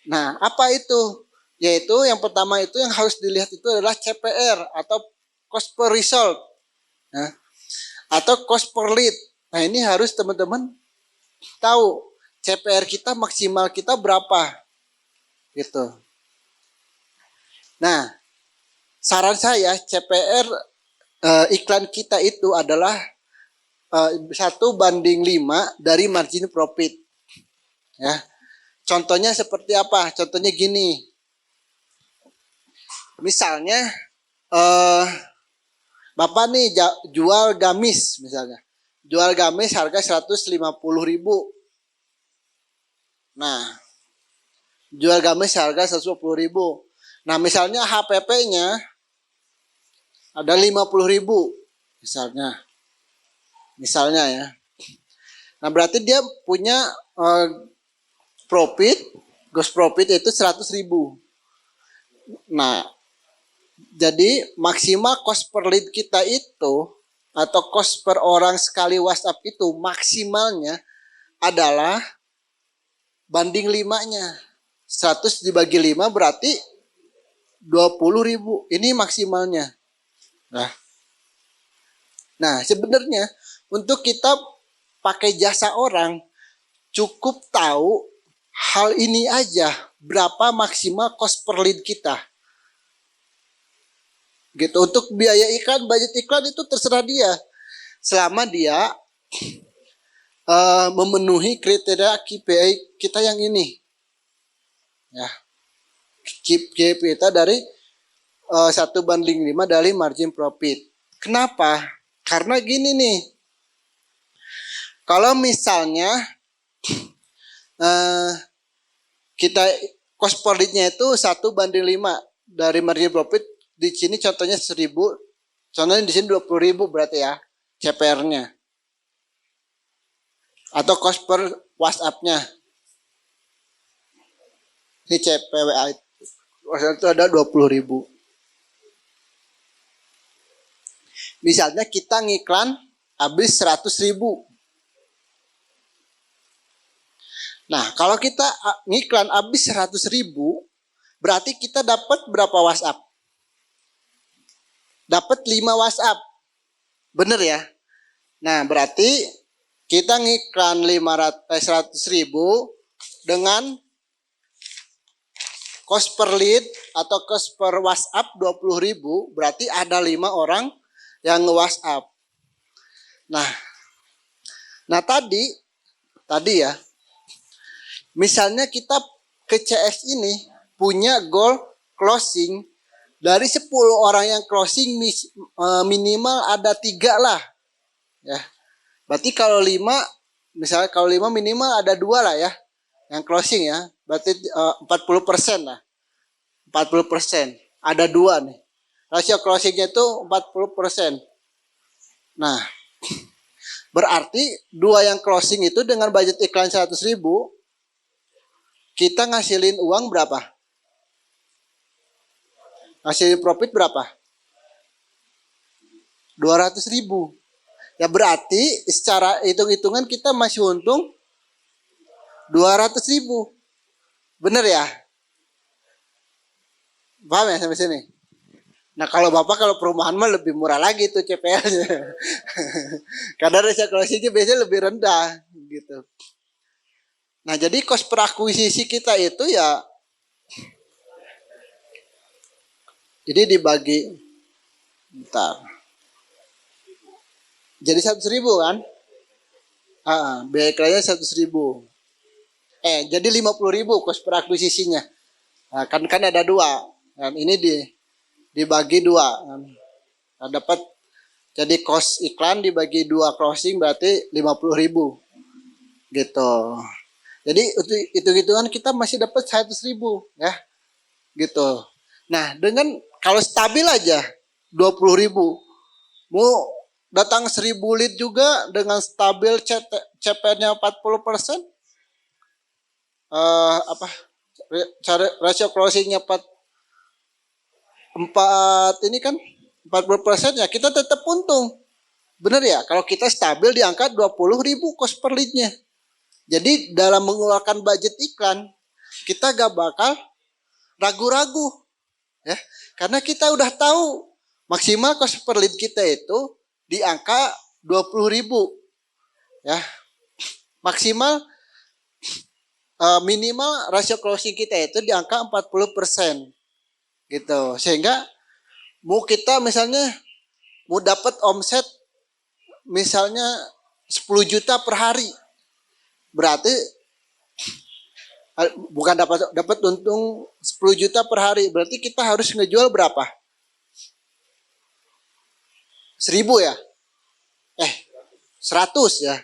Nah apa itu, yaitu yang pertama itu yang harus dilihat itu adalah CPR atau cost per result ya, atau cost per lead. Nah ini harus teman-teman tahu CPR kita maksimal kita berapa gitu. Nah saran saya CPR iklan kita itu adalah 1:5 dari margin profit ya. Contohnya seperti apa? Contohnya gini, misalnya Bapak nih jual gamis misalnya. Jual gamis harga 150.000. Nah, jual gamis harga 150.000. Nah, misalnya HPP-nya ada 50.000 misalnya. Misalnya ya. Nah, berarti dia punya profit, gross profit itu 100.000. Nah, jadi maksimal cost per lead kita itu atau cost per orang sekali WhatsApp itu maksimalnya adalah banding 5-nya. 100 dibagi 5 berarti 20.000. Ini maksimalnya. Nah, sebenarnya untuk kita pakai jasa orang cukup tahu hal ini aja, berapa maksimal cost per lead kita. Gitu. Untuk biaya iklan, budget iklan itu terserah dia. Selama dia memenuhi kriteria KPI kita yang ini. Ya. KPI kita dari 1:5 dari margin profit. Kenapa? Karena gini nih. Kalau misalnya kita cost per lead-nya itu 1:5 dari margin profit. Di sini contohnya 1.000, contohnya di sini 20.000 berarti ya CPR-nya. Atau cost per WhatsApp-nya. Ini CPWA itu ada 20.000. Misalnya kita ngiklan habis 100.000. Nah, kalau kita ngiklan habis 100.000, berarti kita dapat berapa WhatsApp? Dapat 5 WhatsApp. Bener ya? Nah, berarti kita ngiklan 100.000 dengan cost per lead atau cost per WhatsApp 20.000, berarti ada 5 orang yang nge-WhatsApp. Nah tadi ya, misalnya kita ke CS ini punya goal closing dari 10 orang yang closing minimal ada 3 lah. Ya. Berarti kalau 5, misalnya kalau 5 minimal ada 2 lah ya yang closing ya. Berarti 40% lah. 40%. Ada 2 nih. Rasio closingnya itu 40%. Nah, berarti 2 yang closing itu dengan budget iklan 100.000, kita ngasilin uang berapa? Hasil profit berapa? 200.000. Ya berarti secara hitung-hitungan kita masih untung 200.000. Bener ya? Paham ya sampai sini? Nah kalau Bapak kalau perumahan mah lebih murah lagi tuh CPL-nya. Karena resiko closing-nya biasanya lebih rendah gitu. Nah jadi cost per akuisisi kita itu ya, jadi dibagi, bentar. Jadi 100.000 kan? Biaya iklannya 100.000. Jadi 50.000 cost per akuisisinya. Nah, kan ada dua. Kan ini dibagi dua. Kan. Nah, dapat jadi cost iklan dibagi dua closing berarti 50.000. Gitu. Jadi hitung-hitungan kita masih dapat 100.000 ya. Gitu. Nah, dengan kalau stabil aja 20.000. Mau datang 1.000 lead juga dengan stabil CPR-nya 40%. Rasio closing-nya 4 ini kan 40% ya kita tetap untung. Benar ya? Kalau kita stabil di angka 20.000 cost per lead-nya. Jadi dalam mengeluarkan budget iklan kita gak bakal ragu-ragu ya. Karena kita udah tahu maksimal cost per lead kita itu di angka 20.000 ya. Maksimal minimal rasio closing kita itu di angka 40% gitu. Sehingga mau kita misalnya mau dapat omset misalnya 10 juta per hari. Berarti bukan dapat untung 10 juta per hari. Berarti kita harus ngejual berapa? 1.000 ya? 100 ya.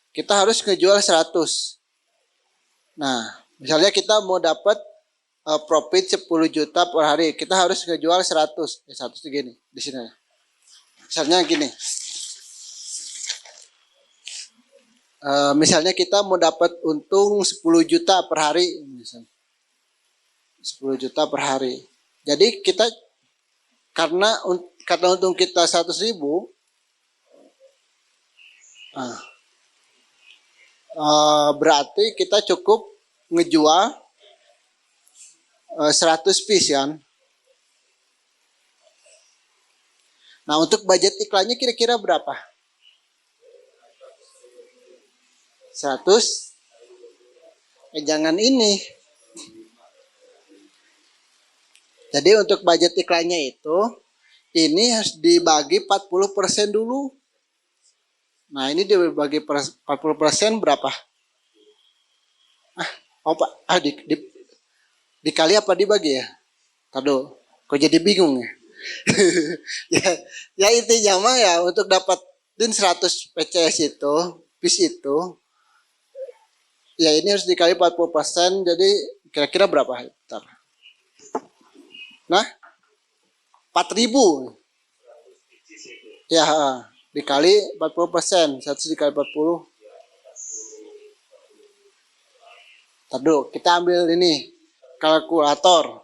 Kita harus ngejual 100. Nah, misalnya kita mau dapat profit 10 juta per hari, kita harus ngejual 100. 100 itu gini, di sini. Misalnya gini. Misalnya kita mau dapat untung 10 juta per hari. Misalnya. 10 juta per hari. Jadi kita karena untung kita 100.000, berarti kita cukup ngejual 100 piece kan. Nah untuk budget iklannya kira-kira berapa? 100? Jangan ini. Jadi untuk budget iklannya itu, ini harus dibagi 40% dulu. Nah ini dibagi 40% berapa? Dikali apa dibagi ya? Tado, kok jadi bingung ya? ya intinya mah ya untuk dapatin 100 PCS itu, piece itu, ya ini harus dikali 40%, jadi kira-kira berapa? Bentar. Nah, 4.000. Ya, dikali 40%, 100 dikali 40. Tadu, kita ambil ini kalkulator.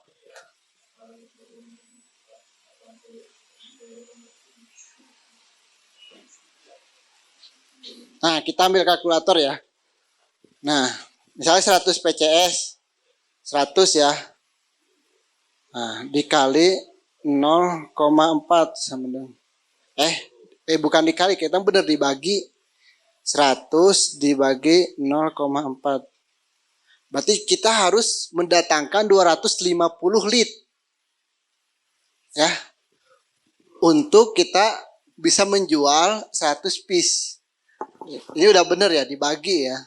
Nah, kita ambil kalkulator ya. Nah, misalnya 100 PCS, 100 ya. Nah, dikali 0,4 sama dengan. Bukan dikali, kita benar dibagi 100 dibagi 0,4. Berarti kita harus mendatangkan 250 lead. Ya. Untuk kita bisa menjual 100 piece. Ini udah benar ya, dibagi ya.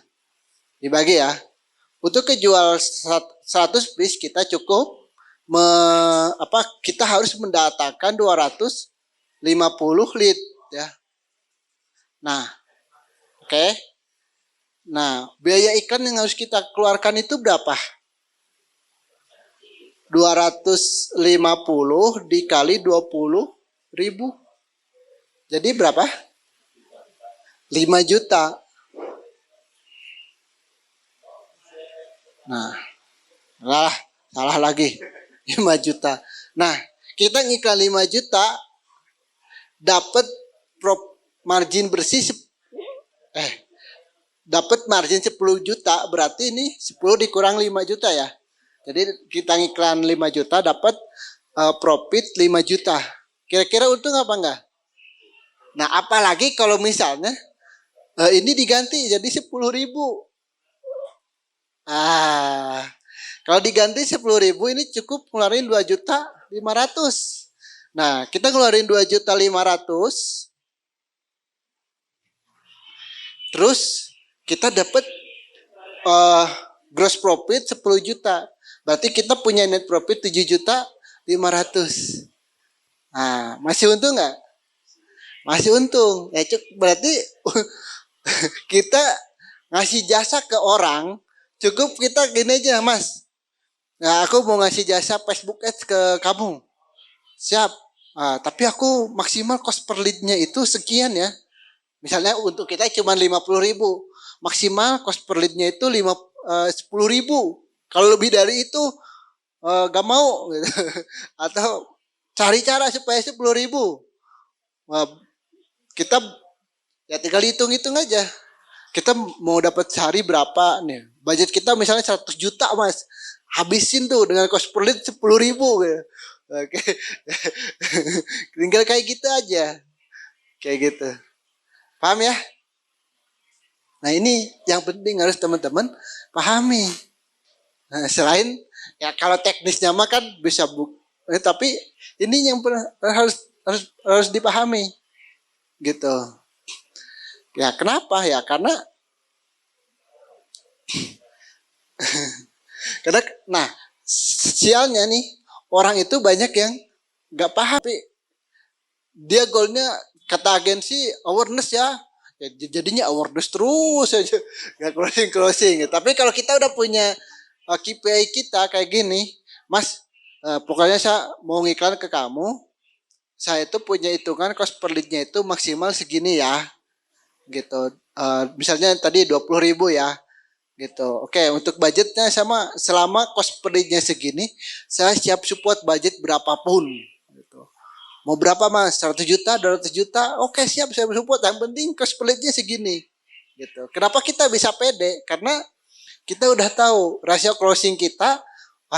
Dibagi ya. Untuk kejual 100 piece kita cukup kita harus mendatangkan 250 lead ya. Nah, oke. Nah, biaya iklan yang harus kita keluarkan itu berapa? 250 dikali 20.000. Jadi berapa? 5 juta. Nah, salah lagi. 5 juta. Nah, kita ngiklan 5 juta dapat margin bersih dapat margin 10 juta, berarti ini 10 dikurang 5 juta ya. Jadi kita ngiklan 5 juta dapat profit 5 juta. Kira-kira untung apa enggak? Nah, apalagi kalau misalnya ini diganti jadi 10.000. Kalau diganti 10.000 ini cukup ngeluarin 2.500.000. Nah, kita ngeluarin 2.500.000. Terus kita dapat gross profit 10 juta. Berarti kita punya net profit 7.500.000. Nah, masih untung nggak? Masih untung. Ya, berarti kita ngasih jasa ke orang, cukup kita gini aja, Mas. Nah, aku mau ngasih jasa Facebook Ads ke kamu. Siap. Tapi aku maksimal cost per lead-nya itu sekian ya. Misalnya untuk kita cuma 50.000. Maksimal cost per lead-nya itu 10.000. Kalau lebih dari itu gak mau gitu. Atau cari cara supaya 10.000. Kita ya tinggal hitung-hitung aja. Kita mau dapat sehari berapa nih. Budget kita misalnya 100 juta, Mas. Habisin tuh dengan cost per lead 10.000 gitu. Oke. Tinggal kayak gitu aja. Kayak gitu. Paham ya? Nah, ini yang penting harus teman-teman pahami. Nah, selain ya kalau teknisnya mah kan bisa tapi ini yang harus dipahami. Gitu. Ya, kenapa? Ya karena nah, sialnya nih orang itu banyak yang nggak paham. Tapi dia goalnya kata agensi awareness ya, jadinya awareness terus aja, nggak closing. Tapi kalau kita udah punya KPI kita kayak gini, Mas, pokoknya saya mau ngiklan ke kamu, saya itu punya hitungan cost per lead-nya itu maksimal segini ya, gitu. Misalnya tadi 20.000 ya. Gitu. Oke, untuk budgetnya sama selama cost per lead-nya segini, saya siap support budget berapapun. Gitu. Mau berapa Mas? 100 juta, 200 juta? Oke, siap saya support. Yang penting cost per lead-nya segini. Gitu. Kenapa kita bisa pede? Karena kita udah tahu rasio closing kita,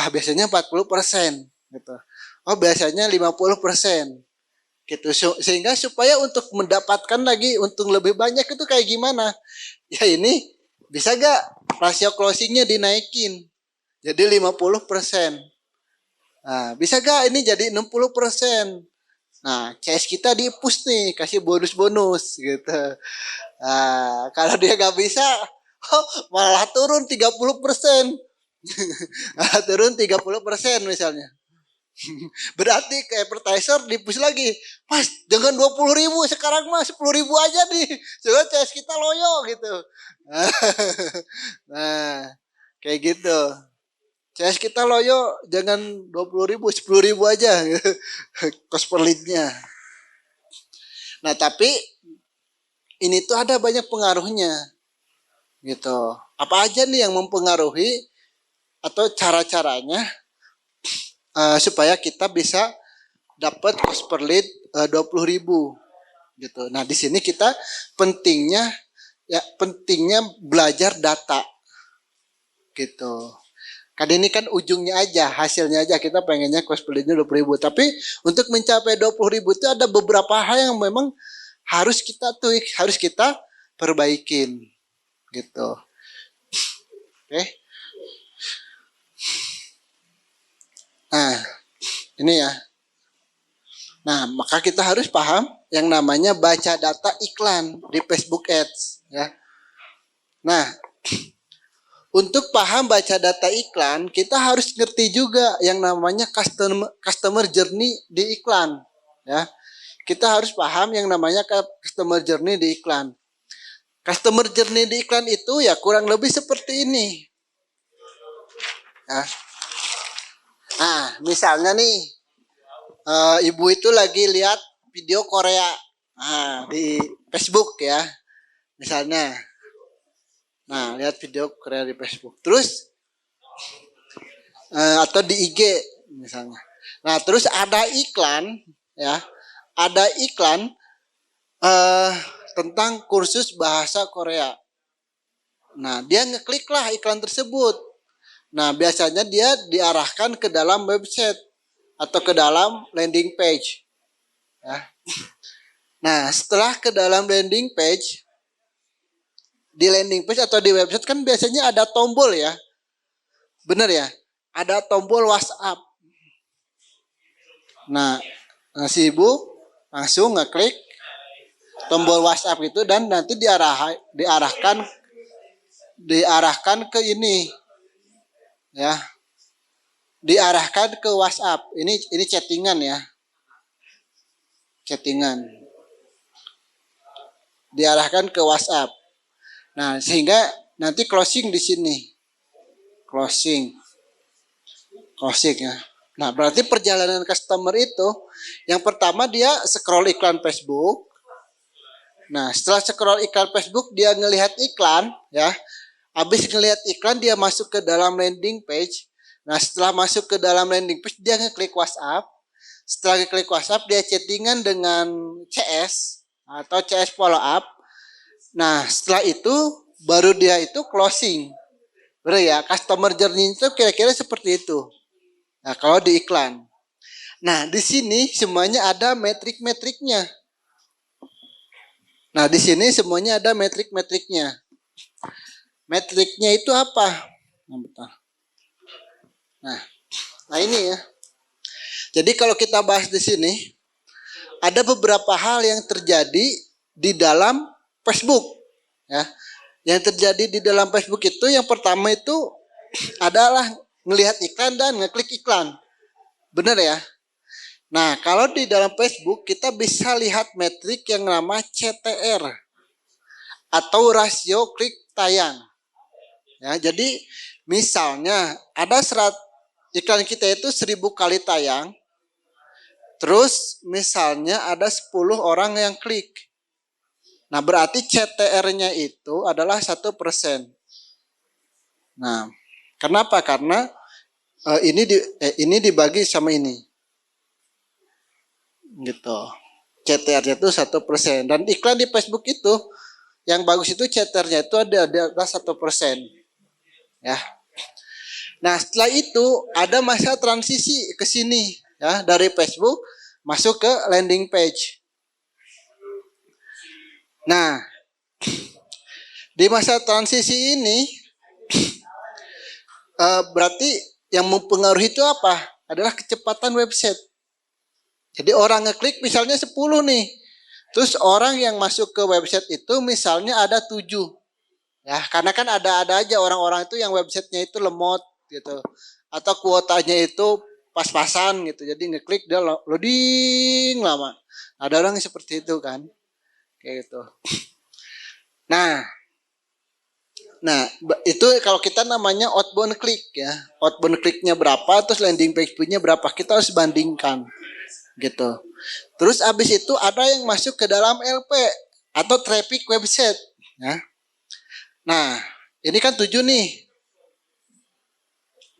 biasanya 40%. Gitu. Oh, biasanya 50%. Gitu. Sehingga supaya untuk mendapatkan lagi untung lebih banyak itu kayak gimana? Ya ini bisa gak rasio closingnya dinaikin jadi 50%. Nah, bisa gak ini jadi 60%. Nah, CS kita di-push nih, kasih bonus-bonus gitu. Nah, kalau dia gak bisa, malah turun 30%. Turun 30% misalnya. Berarti ke advertiser di-push lagi. Mas, jangan 20.000 sekarang mas, 10.000 aja nih. Soalnya CS kita loyo gitu. Nah, kayak gitu. CS kita loyo, jangan 20.000, 10.000 aja. Cost per lead-nya. Nah, tapi ini tuh ada banyak pengaruhnya. Gitu. Apa aja nih yang mempengaruhi atau cara-caranya supaya kita bisa dapat cost per lead 20.000 gitu. Nah, di sini kita pentingnya belajar data gitu. Kan ini kan ujungnya aja, hasilnya aja kita pengennya cost per lead-nya 20.000. Tapi untuk mencapai 20.000 itu ada beberapa hal yang memang harus kita tweak, harus kita perbaikin gitu. Oke. Nah, ini ya. Nah, maka kita harus paham yang namanya baca data iklan di Facebook Ads ya. Nah, untuk paham baca data iklan, kita harus ngerti juga yang namanya customer journey di iklan ya. Kita harus paham yang namanya customer journey di iklan. Customer journey di iklan itu ya kurang lebih seperti ini. Ya. Nah, misalnya nih, ibu itu lagi lihat video Korea di Facebook ya, misalnya. Nah, lihat video Korea di Facebook. Terus, atau di IG misalnya. Nah, terus ada iklan ya, ada iklan tentang kursus bahasa Korea. Nah, dia ngeklik lah iklan tersebut. Nah, biasanya dia diarahkan ke dalam website atau ke dalam landing page. Ya. Nah, setelah ke dalam landing page, di landing page atau di website kan biasanya ada tombol ya. Bener ya? Ada tombol WhatsApp. Nah, si ibu langsung ngeklik tombol WhatsApp itu dan nanti diarahkan ke ini ya. Diarahkan ke WhatsApp. Ini chattingan ya. Chattingan. Diarahkan ke WhatsApp. Nah, sehingga nanti closing di sini. Closing ya. Nah, berarti perjalanan customer itu yang pertama dia scroll iklan Facebook. Nah, setelah scroll iklan Facebook dia ngelihat iklan ya. Habis ngelihat iklan dia masuk ke dalam landing page. Nah, setelah masuk ke dalam landing page dia ngeklik WhatsApp. Setelah ngeklik WhatsApp dia chattingan dengan CS atau CS follow up. Nah, setelah itu baru dia itu closing. Benar ya, customer journey itu kira-kira seperti itu. Nah, kalau di iklan. Nah, di sini semuanya ada metrik-metriknya. Nah, di sini semuanya ada metrik-metriknya. Metriknya itu apa? Nah ini ya. Jadi kalau kita bahas di sini, ada beberapa hal yang terjadi di dalam Facebook. Ya. Yang terjadi di dalam Facebook itu yang pertama itu adalah ngelihat iklan dan ngeklik iklan. Benar ya? Nah, kalau di dalam Facebook kita bisa lihat metrik yang nama CTR atau rasio klik tayang. Ya, jadi misalnya ada iklan kita itu 1000 kali tayang. Terus misalnya ada 10 orang yang klik. Nah, berarti CTR-nya itu adalah 1%. Nah, kenapa? Karena ini dibagi sama ini. Gitu. CTR-nya itu 1%. Dan iklan di Facebook itu yang bagus itu CTR-nya itu ada 1%. Ya. Nah, setelah itu ada masa transisi ke sini ya, dari Facebook masuk ke landing page. Nah, di masa transisi ini berarti yang mempengaruhi itu apa? Adalah kecepatan website. Jadi orang ngeklik misalnya 10 nih. Terus orang yang masuk ke website itu misalnya ada 7. Ya, karena kan ada aja orang-orang itu yang websitenya itu lemot gitu. Atau kuotanya itu pas-pasan gitu. Jadi ngeklik dia loading lama. Ada orang yang seperti itu kan. Kayak gitu. Nah, itu kalau kita namanya outbound click ya. Outbound clicknya berapa, terus landing page-nya berapa. Kita harus bandingkan gitu. Terus abis itu ada yang masuk ke dalam LP atau traffic website ya. Nah, ini kan 7 nih.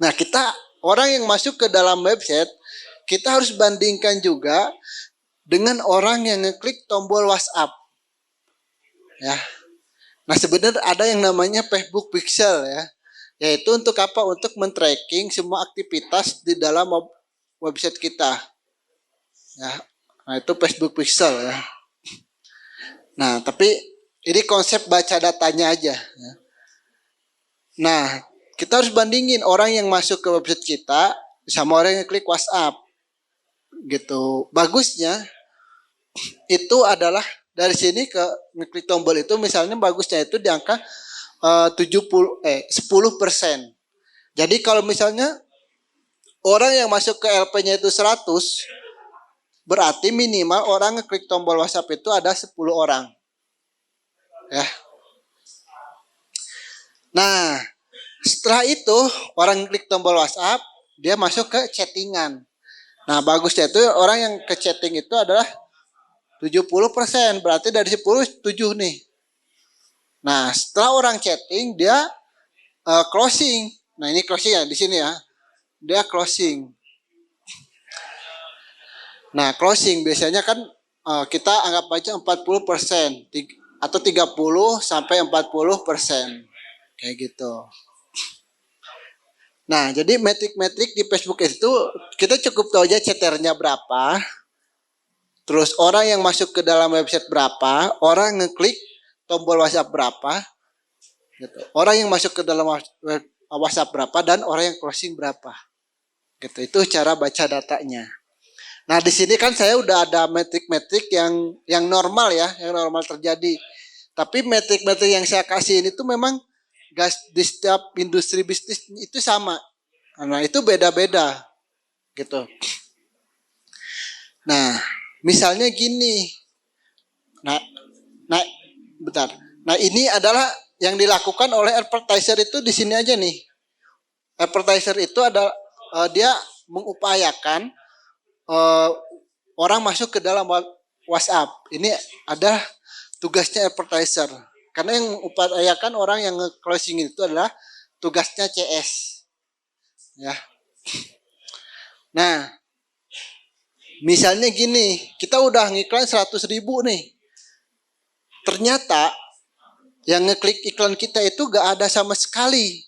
Nah, orang yang masuk ke dalam website, kita harus bandingkan juga dengan orang yang ngeklik tombol WhatsApp. Ya. Nah, sebenarnya ada yang namanya Facebook Pixel ya. Yaitu untuk apa? Untuk men-tracking semua aktivitas di dalam website kita. Ya. Nah, itu Facebook Pixel ya. Nah, tapi ini konsep baca datanya aja. Ya. Nah, kita harus bandingin orang yang masuk ke website kita sama orang yang klik WhatsApp. Gitu. Bagusnya itu adalah dari sini ke ngeklik tombol itu misalnya bagusnya itu di angka 10%. Jadi kalau misalnya orang yang masuk ke LP-nya itu 100, berarti minimal orang ngeklik tombol WhatsApp itu ada 10 orang. Ya. Nah, setelah itu orang klik tombol WhatsApp, dia masuk ke chattingan. Nah, bagusnya itu orang yang ke chatting itu adalah 70%, berarti dari 10 7 nih. Nah, setelah orang chatting dia closing. Nah, ini closing ya di sini ya. Dia closing. Nah, closing biasanya kan kita anggap aja 40% atau 30 sampai 40%. Kayak gitu. Nah, jadi metrik-metrik di Facebook itu kita cukup tahu aja CTR-nya berapa. Terus orang yang masuk ke dalam website berapa, orang ngeklik tombol WhatsApp berapa, gitu. Orang yang masuk ke dalam WhatsApp berapa dan orang yang closing berapa. Gitu. Itu cara baca datanya. Nah, di sini kan saya udah ada metrik-metrik yang normal ya, yang normal terjadi. Tapi metrik-metrik yang saya kasih ini tuh memang di setiap industri bisnis itu sama. Nah, itu beda-beda gitu. Nah, misalnya gini. Nah, bentar. Nah, ini adalah yang dilakukan oleh advertiser itu di sini aja nih. Advertiser itu ada dia mengupayakan orang masuk ke dalam WhatsApp. Ini ada tugasnya advertiser. Karena yang mengupayakan orang yang closing itu adalah tugasnya CS. Ya. Nah, misalnya gini, kita udah ngiklan 100.000 nih. Ternyata yang ngeklik iklan kita itu gak ada sama sekali.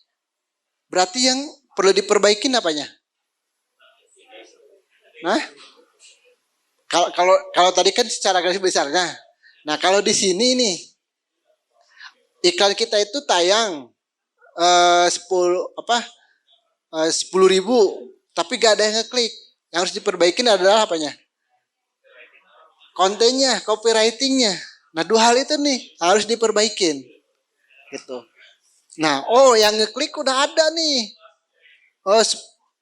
Berarti yang perlu diperbaikin apanya? Nah, kalau tadi kan secara garis besarnya. Nah, kalau di sini nih iklan kita itu tayang 10.000, tapi gak ada yang ngeklik. Yang harus diperbaikin adalah apanya? Kontennya, copywritingnya. Nah, dua hal itu nih harus diperbaikin. Gitu. Nah, yang ngeklik udah ada nih.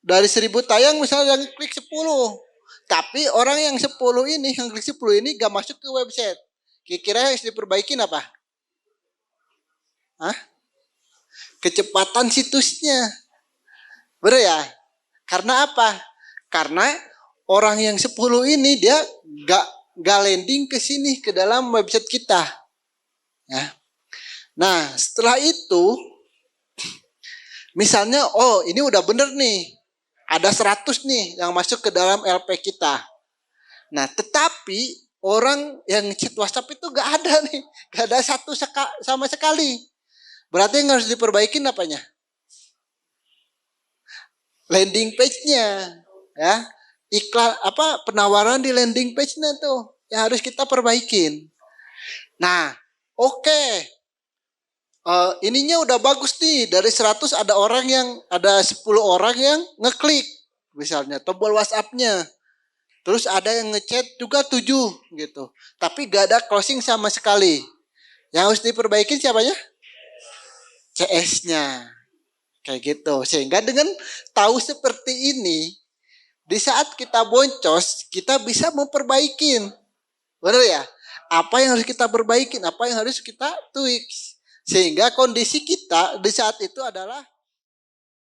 Dari 1.000 tayang misalnya yang ngeklik 10. Tapi orang yang 10 ini, yang klik 10 ini gak masuk ke website. Kira-kira yang harus diperbaikin apa? Kecepatan situsnya. Bener ya? Karena apa? Karena orang yang 10 ini dia gak landing ke sini, ke dalam website kita. Ya. Nah, setelah itu, misalnya, ini udah bener nih. Ada 100 nih yang masuk ke dalam LP kita. Nah, tetapi orang yang chat WhatsApp itu gak ada nih. Gak ada satu sama sekali. Berarti yang harus diperbaikin apanya? Landing page-nya. Ya. Iklan penawaran di landing page-nya tuh yang harus kita perbaikin. Nah, oke. Ininya udah bagus nih. Dari 100 ada 10 orang yang ngeklik misalnya tombol WhatsApp-nya. Terus ada yang ngechat juga 7 gitu. Tapi gak ada closing sama sekali. Yang harus diperbaikin siapanya? CS-nya. Kayak gitu. Sehingga dengan tahu seperti ini, di saat kita boncos, kita bisa memperbaikin. Benar ya? Apa yang harus kita perbaikin, apa yang harus kita tweak. Sehingga kondisi kita di saat itu adalah